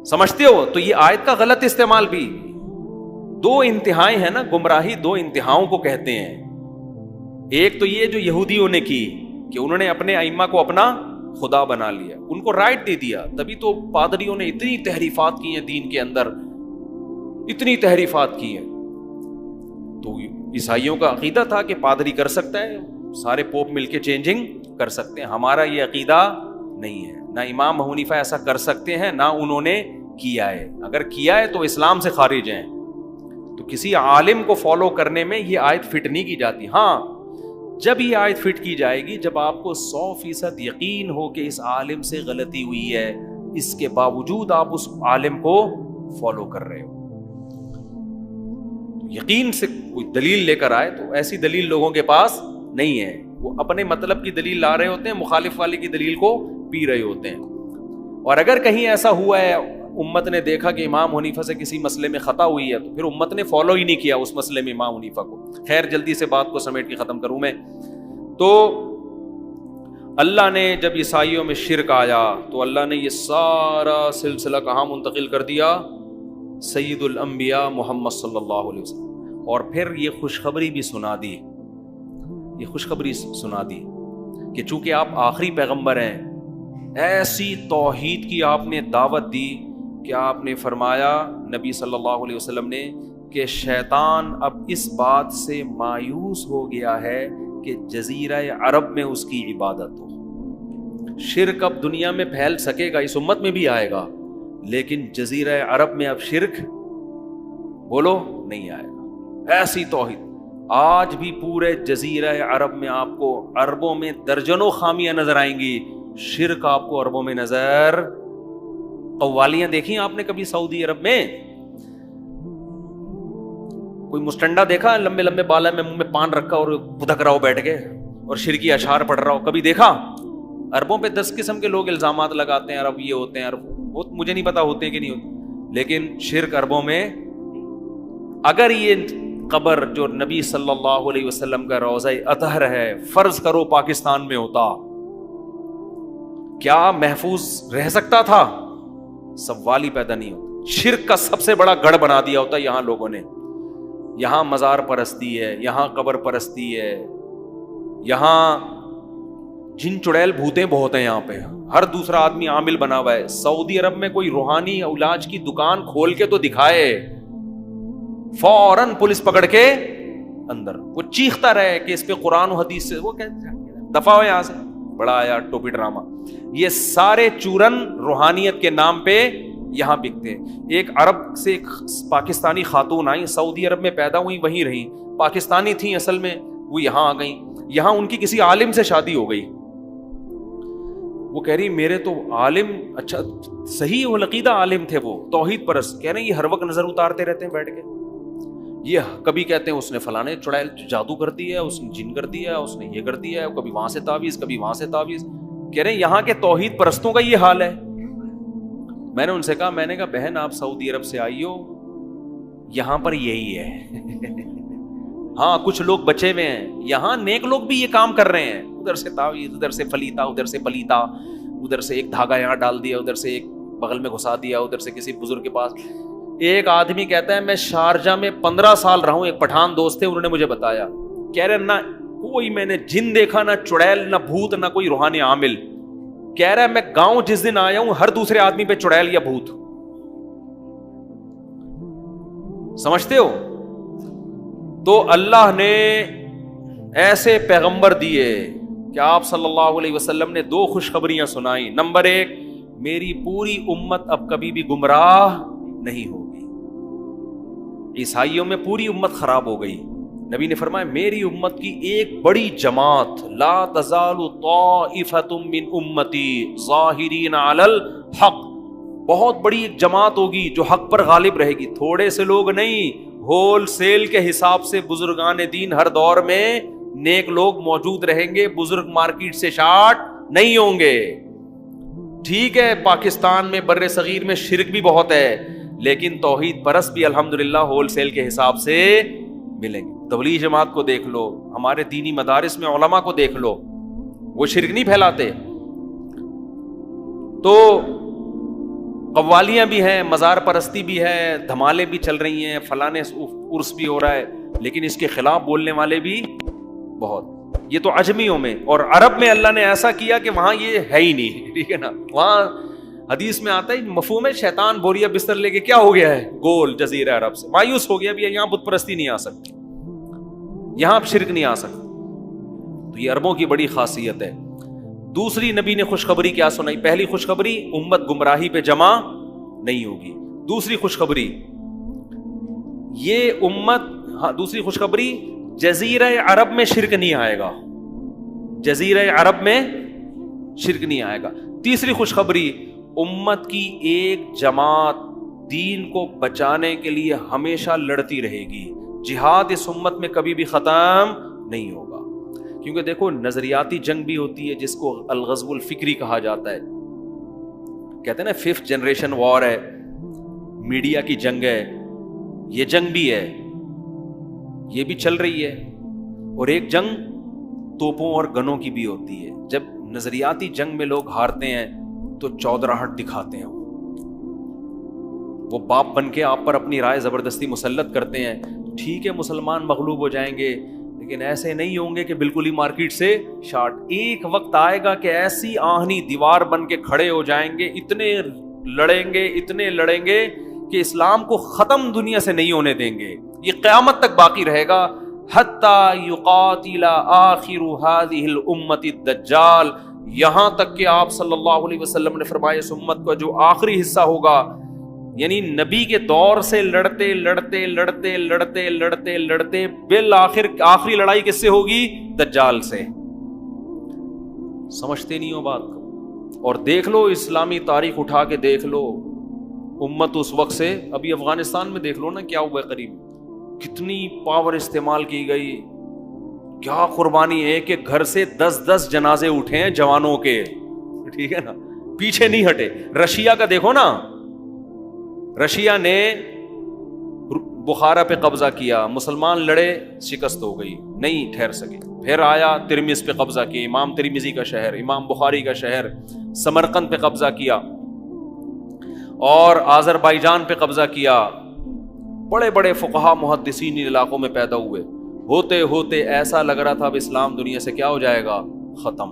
S1: سمجھتے ہو؟ تو یہ آیت کا غلط استعمال بھی. دو انتہائیں ہیں نا، گمراہی دو انتہاؤں کو کہتے ہیں. ایک تو یہ جو یہودیوں نے کی کہ انہوں نے اپنے ائمہ کو اپنا خدا بنا لیا، ان کو رائٹ دے دیا. تبھی تو پادریوں نے اتنی تحریفات کی ہیں دین کے اندر، اتنی تحریفات کی ہیں. تو عیسائیوں کا عقیدہ تھا کہ پادری کر سکتا ہے، سارے پوپ مل کے چینجنگ کر سکتے ہیں. ہمارا یہ عقیدہ نہیں ہے. نہ امام حنیفہ ایسا کر سکتے ہیں، نہ انہوں نے کیا ہے. اگر کیا ہے تو اسلام سے خارج ہیں. تو کسی عالم کو فالو کرنے میں یہ آیت فٹ نہیں کی جاتی. ہاں جب یہ آیت فٹ کی جائے گی جب آپ کو 100% یقین ہو کہ اس عالم سے غلطی ہوئی ہے، اس کے باوجود آپ اس عالم کو فالو کر رہے ہو. یقین سے کوئی دلیل لے کر آئے تو ایسی دلیل لوگوں کے پاس نہیں ہے. وہ اپنے مطلب کی دلیل لا رہے ہوتے ہیں، مخالف والے کی دلیل کو پی رہے ہوتے ہیں. اور اگر کہیں ایسا ہوا ہے امت نے دیکھا کہ امام حنیفہ سے کسی مسئلے میں خطا ہوئی ہے تو پھر امت نے فالو ہی نہیں کیا اس مسئلے میں امام حنیفہ کو. خیر جلدی سے بات کو سمیٹ کے ختم کروں میں. تو اللہ نے جب عیسائیوں میں شرک آیا تو اللہ نے یہ سارا سلسلہ کہاں منتقل کر دیا؟ سید الانبیاء محمد صلی اللہ علیہ وسلم. اور پھر یہ خوشخبری بھی سنا دی، یہ خوشخبری سنا دی کہ چونکہ آپ آخری پیغمبر ہیں، ایسی توحید کی آپ نے دعوت دی کہ آپ نے فرمایا نبی صلی اللہ علیہ وسلم نے کہ شیطان اب اس بات سے مایوس ہو گیا ہے کہ جزیرہ عرب میں اس کی عبادت ہو. شرک اب دنیا میں پھیل سکے گا، اس امت میں بھی آئے گا، لیکن جزیرہ عرب میں اب شرک بولو نہیں آئے گا. ایسی توحید آج بھی پورے جزیرہ عرب میں آپ کو عربوں میں درجنوں خامیاں نظر آئیں گی، شرک آپ کو عربوں میں نظر. قوالیاں دیکھی آپ نے کبھی سعودی عرب میں؟ کوئی مستنڈا دیکھا لمبے لمبے بالا میں منہ میں پان رکھا اور پھدک رہا ہو بیٹھ کے اور شرکی اشعار پڑھ رہا ہو؟ کبھی دیکھا؟ عربوں پہ 10 قسم کے لوگ الزامات لگاتے ہیں، عرب یہ ہوتے ہیں، عرب وہ مجھے نہیں پتا ہوتے ہیں کہ نہیں ہوتے، لیکن شرک عربوں میں. اگر یہ قبر جو نبی صلی اللہ علیہ وسلم کا روضہ اطہر ہے فرض کرو پاکستان میں ہوتا، کیا محفوظ رہ سکتا تھا؟ سوال ہی پیدا نہیں ہوتا. شرک کا سب سے بڑا گڑھ بنا دیا ہوتا یہاں لوگوں نے. یہاں مزار پرستی ہے، یہاں قبر پرستی ہے، یہاں جن چڑیل بھوتیں بہت ہیں. یہاں پہ ہر دوسرا آدمی عامل بنا ہوا ہے. سعودی عرب میں کوئی روحانی علاج کی دکان کھول کے تو دکھائے، فوراً پولیس پکڑ کے اندر. وہ چیختا رہے کہ اس پہ قرآن و حدیث سے وہ دفاع ہو یہاں سے. بڑا آیا ٹوپی ڈرامہ. یہ سارے چورن روحانیت کے نام پہ یہاں بکتے. ایک عرب سے ایک پاکستانی خاتون آئی، سعودی عرب میں پیدا ہوئی، وہیں رہی، پاکستانی تھیں اصل میں، وہ یہاں آ گئی. یہاں ان کی کسی عالم سے شادی ہو گئی. وہ کہہ رہی میرے تو عالم، اچھا صحیح العقیدہ عالم تھے، وہ توحید پرست. کہہ رہے ہیں یہ ہر وقت نظر اتارتے رہتے ہیں بیٹھ کے. یہ کبھی کہتے ہیں اس نے فلانے چڑیل جادو کر دیا، اس نے جن کر دیا، اس نے یہ کر دیا، کبھی وہاں سے تعویذ، کبھی وہاں سے تعویذ. کہہ رہے ہیں یہاں کے توحید پرستوں کا یہ حال ہے. میں نے ان سے کہا، میں نے کہا بہن آپ سعودی عرب سے آئی ہو، یہاں پر یہی ہے. ہاں کچھ لوگ بچے ہوئے ہیں یہاں، نیک لوگ بھی یہ کام کر رہے ہیں. ادھر سے تعویذ، ادھر سے فلیتا، ادھر سے پلیتا، ادھر سے ایک دھاگا یہاں ڈال دیا، ادھر سے ایک بغل میں گھسا دیا، ادھر سے کسی بزرگ کے پاس. ایک آدمی کہتا ہے میں شارجہ میں 15 سال رہا ہوں، ایک پٹھان دوست تھے، انہوں نے مجھے بتایا. کہہ رہے نہ کوئی میں نے جن دیکھا، نہ چڑیل، نہ بھوت، نہ کوئی روحانی عامل. کہہ رہا ہے میں گاؤں جس دن آیا ہوں ہر دوسرے آدمی پہ چڑیل یا بھوت. سمجھتے ہو؟ تو اللہ نے ایسے پیغمبر دیے کہ آپ صلی اللہ علیہ وسلم نے 2 خوشخبریاں سنائیں. نمبر 1، میری پوری امت اب کبھی بھی گمراہ نہیں ہوگی. عیسائیوں میں پوری امت خراب ہو گئی. نبی نے فرمایا میری امت کی ایک بڑی جماعت، لا تزال طائفۃ من امتی ظاہرین علی الحق، بہت بڑی ایک جماعت ہوگی جو حق پر غالب رہے گی، تھوڑے سے لوگ نہیں، ہول سیل کے حساب سے بزرگان دین ہر دور میں نیک لوگ موجود رہیں گے، بزرگ مارکیٹ سے شارٹ نہیں ہوں گے۔ ٹھیک ہے پاکستان میں بر صغیر میں شرک بھی بہت ہے، لیکن توحید پرست بھی الحمدللہ ہول سیل کے حساب سے ملیں گے۔ تبلیغ جماعت کو دیکھ لو، ہمارے دینی مدارس میں علماء کو دیکھ لو، وہ شرک نہیں پھیلاتے۔ تو قوالیاں بھی ہیں، مزار پرستی بھی ہے، دھمالے بھی چل رہی ہیں، فلانے عرس بھی ہو رہا ہے، لیکن اس کے خلاف بولنے والے بھی بہت۔ یہ تو عجمیوں میں، اور عرب میں اللہ نے ایسا کیا کہ وہاں یہ ہے ہی نہیں، ٹھیک ہے نا۔ وہاں حدیث میں آتا ہے مفہوم ہے شیطان بوریا بستر لے کے کیا ہو گیا ہے، گول جزیرہ عرب سے مایوس ہو گیا، بھی یہاں بت پرستی نہیں آ سکتی، یہاں اب شرک نہیں آ سکتا۔ تو یہ عربوں کی بڑی خاصیت ہے۔ دوسری نبی نے خوشخبری کیا سنائی؟ پہلی خوشخبری امت گمراہی پہ جمع نہیں ہوگی۔ دوسری خوشخبری یہ امت، دوسری خوشخبری جزیرہ عرب میں شرک نہیں آئے گا، جزیرہ عرب میں شرک نہیں آئے گا۔ تیسری خوشخبری امت کی ایک جماعت دین کو بچانے کے لیے ہمیشہ لڑتی رہے گی، جہاد اس امت میں کبھی بھی ختم نہیں ہوگا۔ کیونکہ دیکھو نظریاتی جنگ بھی ہوتی ہے جس کو الغزو الفکری کہا جاتا ہے، کہتے ہیں نا 5th جنریشن وار ہے، میڈیا کی جنگ ہے، یہ جنگ بھی ہے، یہ بھی چل رہی ہے۔ اور ایک جنگ توپوں اور گنوں کی بھی ہوتی ہے۔ جب نظریاتی جنگ میں لوگ ہارتے ہیں تو چودراہٹ دکھاتے ہیں، وہ باپ بن کے آپ پر اپنی رائے زبردستی مسلط کرتے ہیں۔ ٹھیک ہے مسلمان مغلوب ہو جائیں گے، لیکن ایسے نہیں ہوں گے کہ بالکل ہی مارکیٹ سے شارٹ۔ ایک وقت آئے گا کہ ایسی آہنی دیوار بن کے کھڑے ہو جائیں گے، اتنے لڑیں گے کہ اسلام کو ختم دنیا سے نہیں ہونے دیں گے، یہ قیامت تک باقی رہے گا۔ حتی یقاتل آخر هذه الامت الدجال، یہاں تک کہ آپ صلی اللہ علیہ وسلم نے فرمایا اس امت کا جو آخری حصہ ہوگا، یعنی نبی کے دور سے لڑتے بالآخر آخری لڑائی کس سے ہوگی؟ دجال سے۔ سمجھتے نہیں ہو بات کو؟ اور دیکھ لو اسلامی تاریخ اٹھا کے دیکھ لو، امت اس وقت سے، ابھی افغانستان میں دیکھ لو نا کیا ہوا ہے، قریب کتنی پاور استعمال کی گئی، کیا قربانی ہے، کہ گھر سے 10 جنازے اٹھے ہیں جوانوں کے، ٹھیک ہے نا، پیچھے نہیں ہٹے۔ رشیا کا دیکھو نا، رشیا نے بخارا پہ قبضہ کیا، مسلمان لڑے، شکست ہو گئی، نہیں ٹھہر سکے۔ پھر آیا ترمذ پہ قبضہ کیا، امام ترمذی کا شہر، امام بخاری کا شہر، سمرقند پہ قبضہ کیا، اور آذربائیجان پہ قبضہ کیا۔ بڑے بڑے فقہا محدثین ان علاقوں میں پیدا ہوئے، ہوتے ہوتے ایسا لگ رہا تھا اب اسلام دنیا سے کیا ہو جائے گا، ختم۔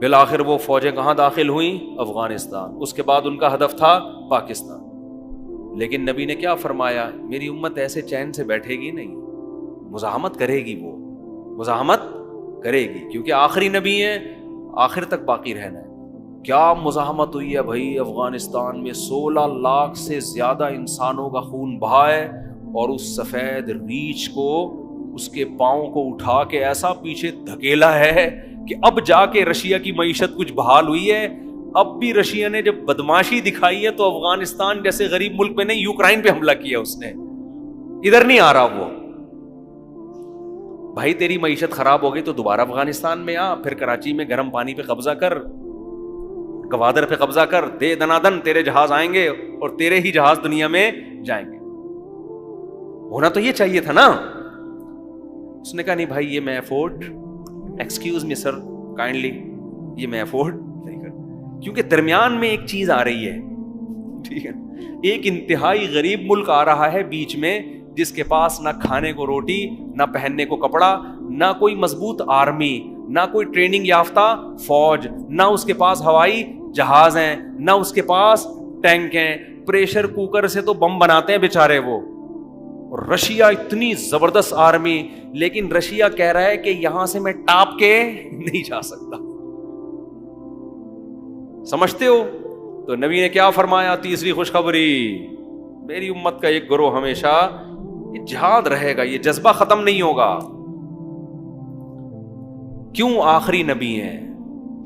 S1: بالآخر وہ فوجیں کہاں داخل ہوئیں؟ افغانستان۔ اس کے بعد ان کا ہدف تھا پاکستان۔ لیکن نبی نے کیا فرمایا؟ میری امت ایسے چین سے بیٹھے گی نہیں، مزاحمت کرے گی، وہ مزاحمت کرے گی، کیونکہ آخری نبی ہیں، آخر تک باقی رہنا ہے۔ کیا مزاحمت ہوئی ہے بھائی افغانستان میں، 16 لاکھ سے زیادہ انسانوں کا خون بہا ہے، اور اس سفید ریچھ کو، اس کے پاؤں کو اٹھا کے ایسا پیچھے دھکیلا ہے کہ اب جا کے رشیا کی معیشت کچھ بحال ہوئی ہے۔ اب بھی رشیا نے جب بدماشی دکھائی ہے تو افغانستان جیسے غریب ملک پہ نہیں، یوکرائن پہ حملہ کیا اس نے، ادھر نہیں آ رہا وہ۔ بھائی تیری معیشت خراب ہو گئی تو دوبارہ افغانستان میں آ، پھر کراچی میں گرم پانی پہ قبضہ کر، گوادر پہ قبضہ کر، دے دنادن تیرے جہاز آئیں گے اور تیرے ہی جہاز دنیا میں جائیں گے۔ ہونا تو یہ چاہیے تھا نا۔ اس نے کہا نہیں بھائی یہ میں افورڈ، ایکسکیوز می سر کائنڈلی، یہ میں افورڈ نہیں کر، کیونکہ درمیان میں ایک چیز آ رہی ہے، ٹھیک ہے، ایک انتہائی غریب ملک آ رہا ہے بیچ میں، جس کے پاس نہ کھانے کو روٹی، نہ پہننے کو کپڑا، نہ کوئی مضبوط آرمی، نہ کوئی ٹریننگ یافتہ فوج، نہ اس کے پاس ہوائی جہاز ہیں، نہ اس کے پاس ٹینک ہیں، پریشر کوکر سے تو بم بناتے ہیں بیچارے وہ۔ اور رشیا اتنی زبردست آرمی، لیکن رشیا کہہ رہا ہے کہ یہاں سے میں ٹاپ کے نہیں جا سکتا۔ سمجھتے ہو؟ تو نبی نے کیا فرمایا؟ تیسری خوشخبری، میری امت کا ایک گروہ ہمیشہ یہ جہاد رہے گا، یہ جذبہ ختم نہیں ہوگا۔ کیوں؟ آخری نبی ہیں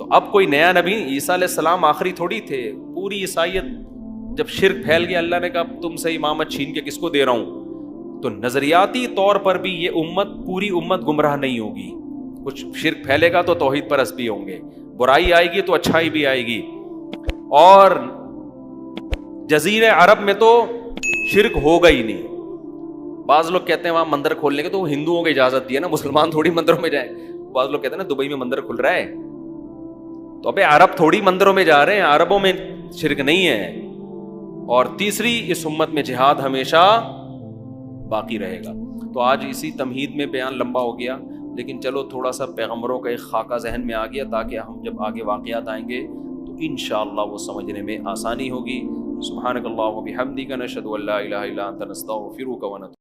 S1: تو اب کوئی نیا نبی، عیسیٰ علیہ السلام آخری تھوڑی تھے. پوری عیسائیت جب شرک پھیل گیا، اللہ نے کہا تم سے امامت چھین کے کس کو دے رہا ہوں. تو نظریاتی طور پر بھی یہ امت، پوری امت گمراہ نہیں ہوگی. کچھ شرک پھیلے گا تو توحید پرست بھی ہوں گے، برائی آئے گی تو اچھائی بھی آئے گی. اور جزیرہ عرب میں تو شرک ہوگا ہی نہیں. بعض لوگ کہتے ہیں وہاں مندر کھولنے کے تو ہندوؤں کی اجازت دی ہے نا، مسلمان تھوڑی مندروں میں جائیں. بعض لوگ کہتے ہیں نا دبئی میں مندر کھل رہا ہے، تو ابے عرب تھوڑی مندروں میں جا رہے ہیں، عربوں میں شرک نہیں ہے. اور تیسری، اس امت میں جہاد ہمیشہ باقی رہے گا. تو آج اسی تمہید میں بیان لمبا ہو گیا، لیکن چلو تھوڑا سا پیغمبروں کا ایک خاکہ ذہن میں آ گیا، تاکہ ہم جب آگے واقعات آئیں گے تو انشاءاللہ وہ سمجھنے میں آسانی ہوگی. سبحانک اللہم و بحمدک، نشہد ان لا الہ الا انت، نستغفرک و نتوب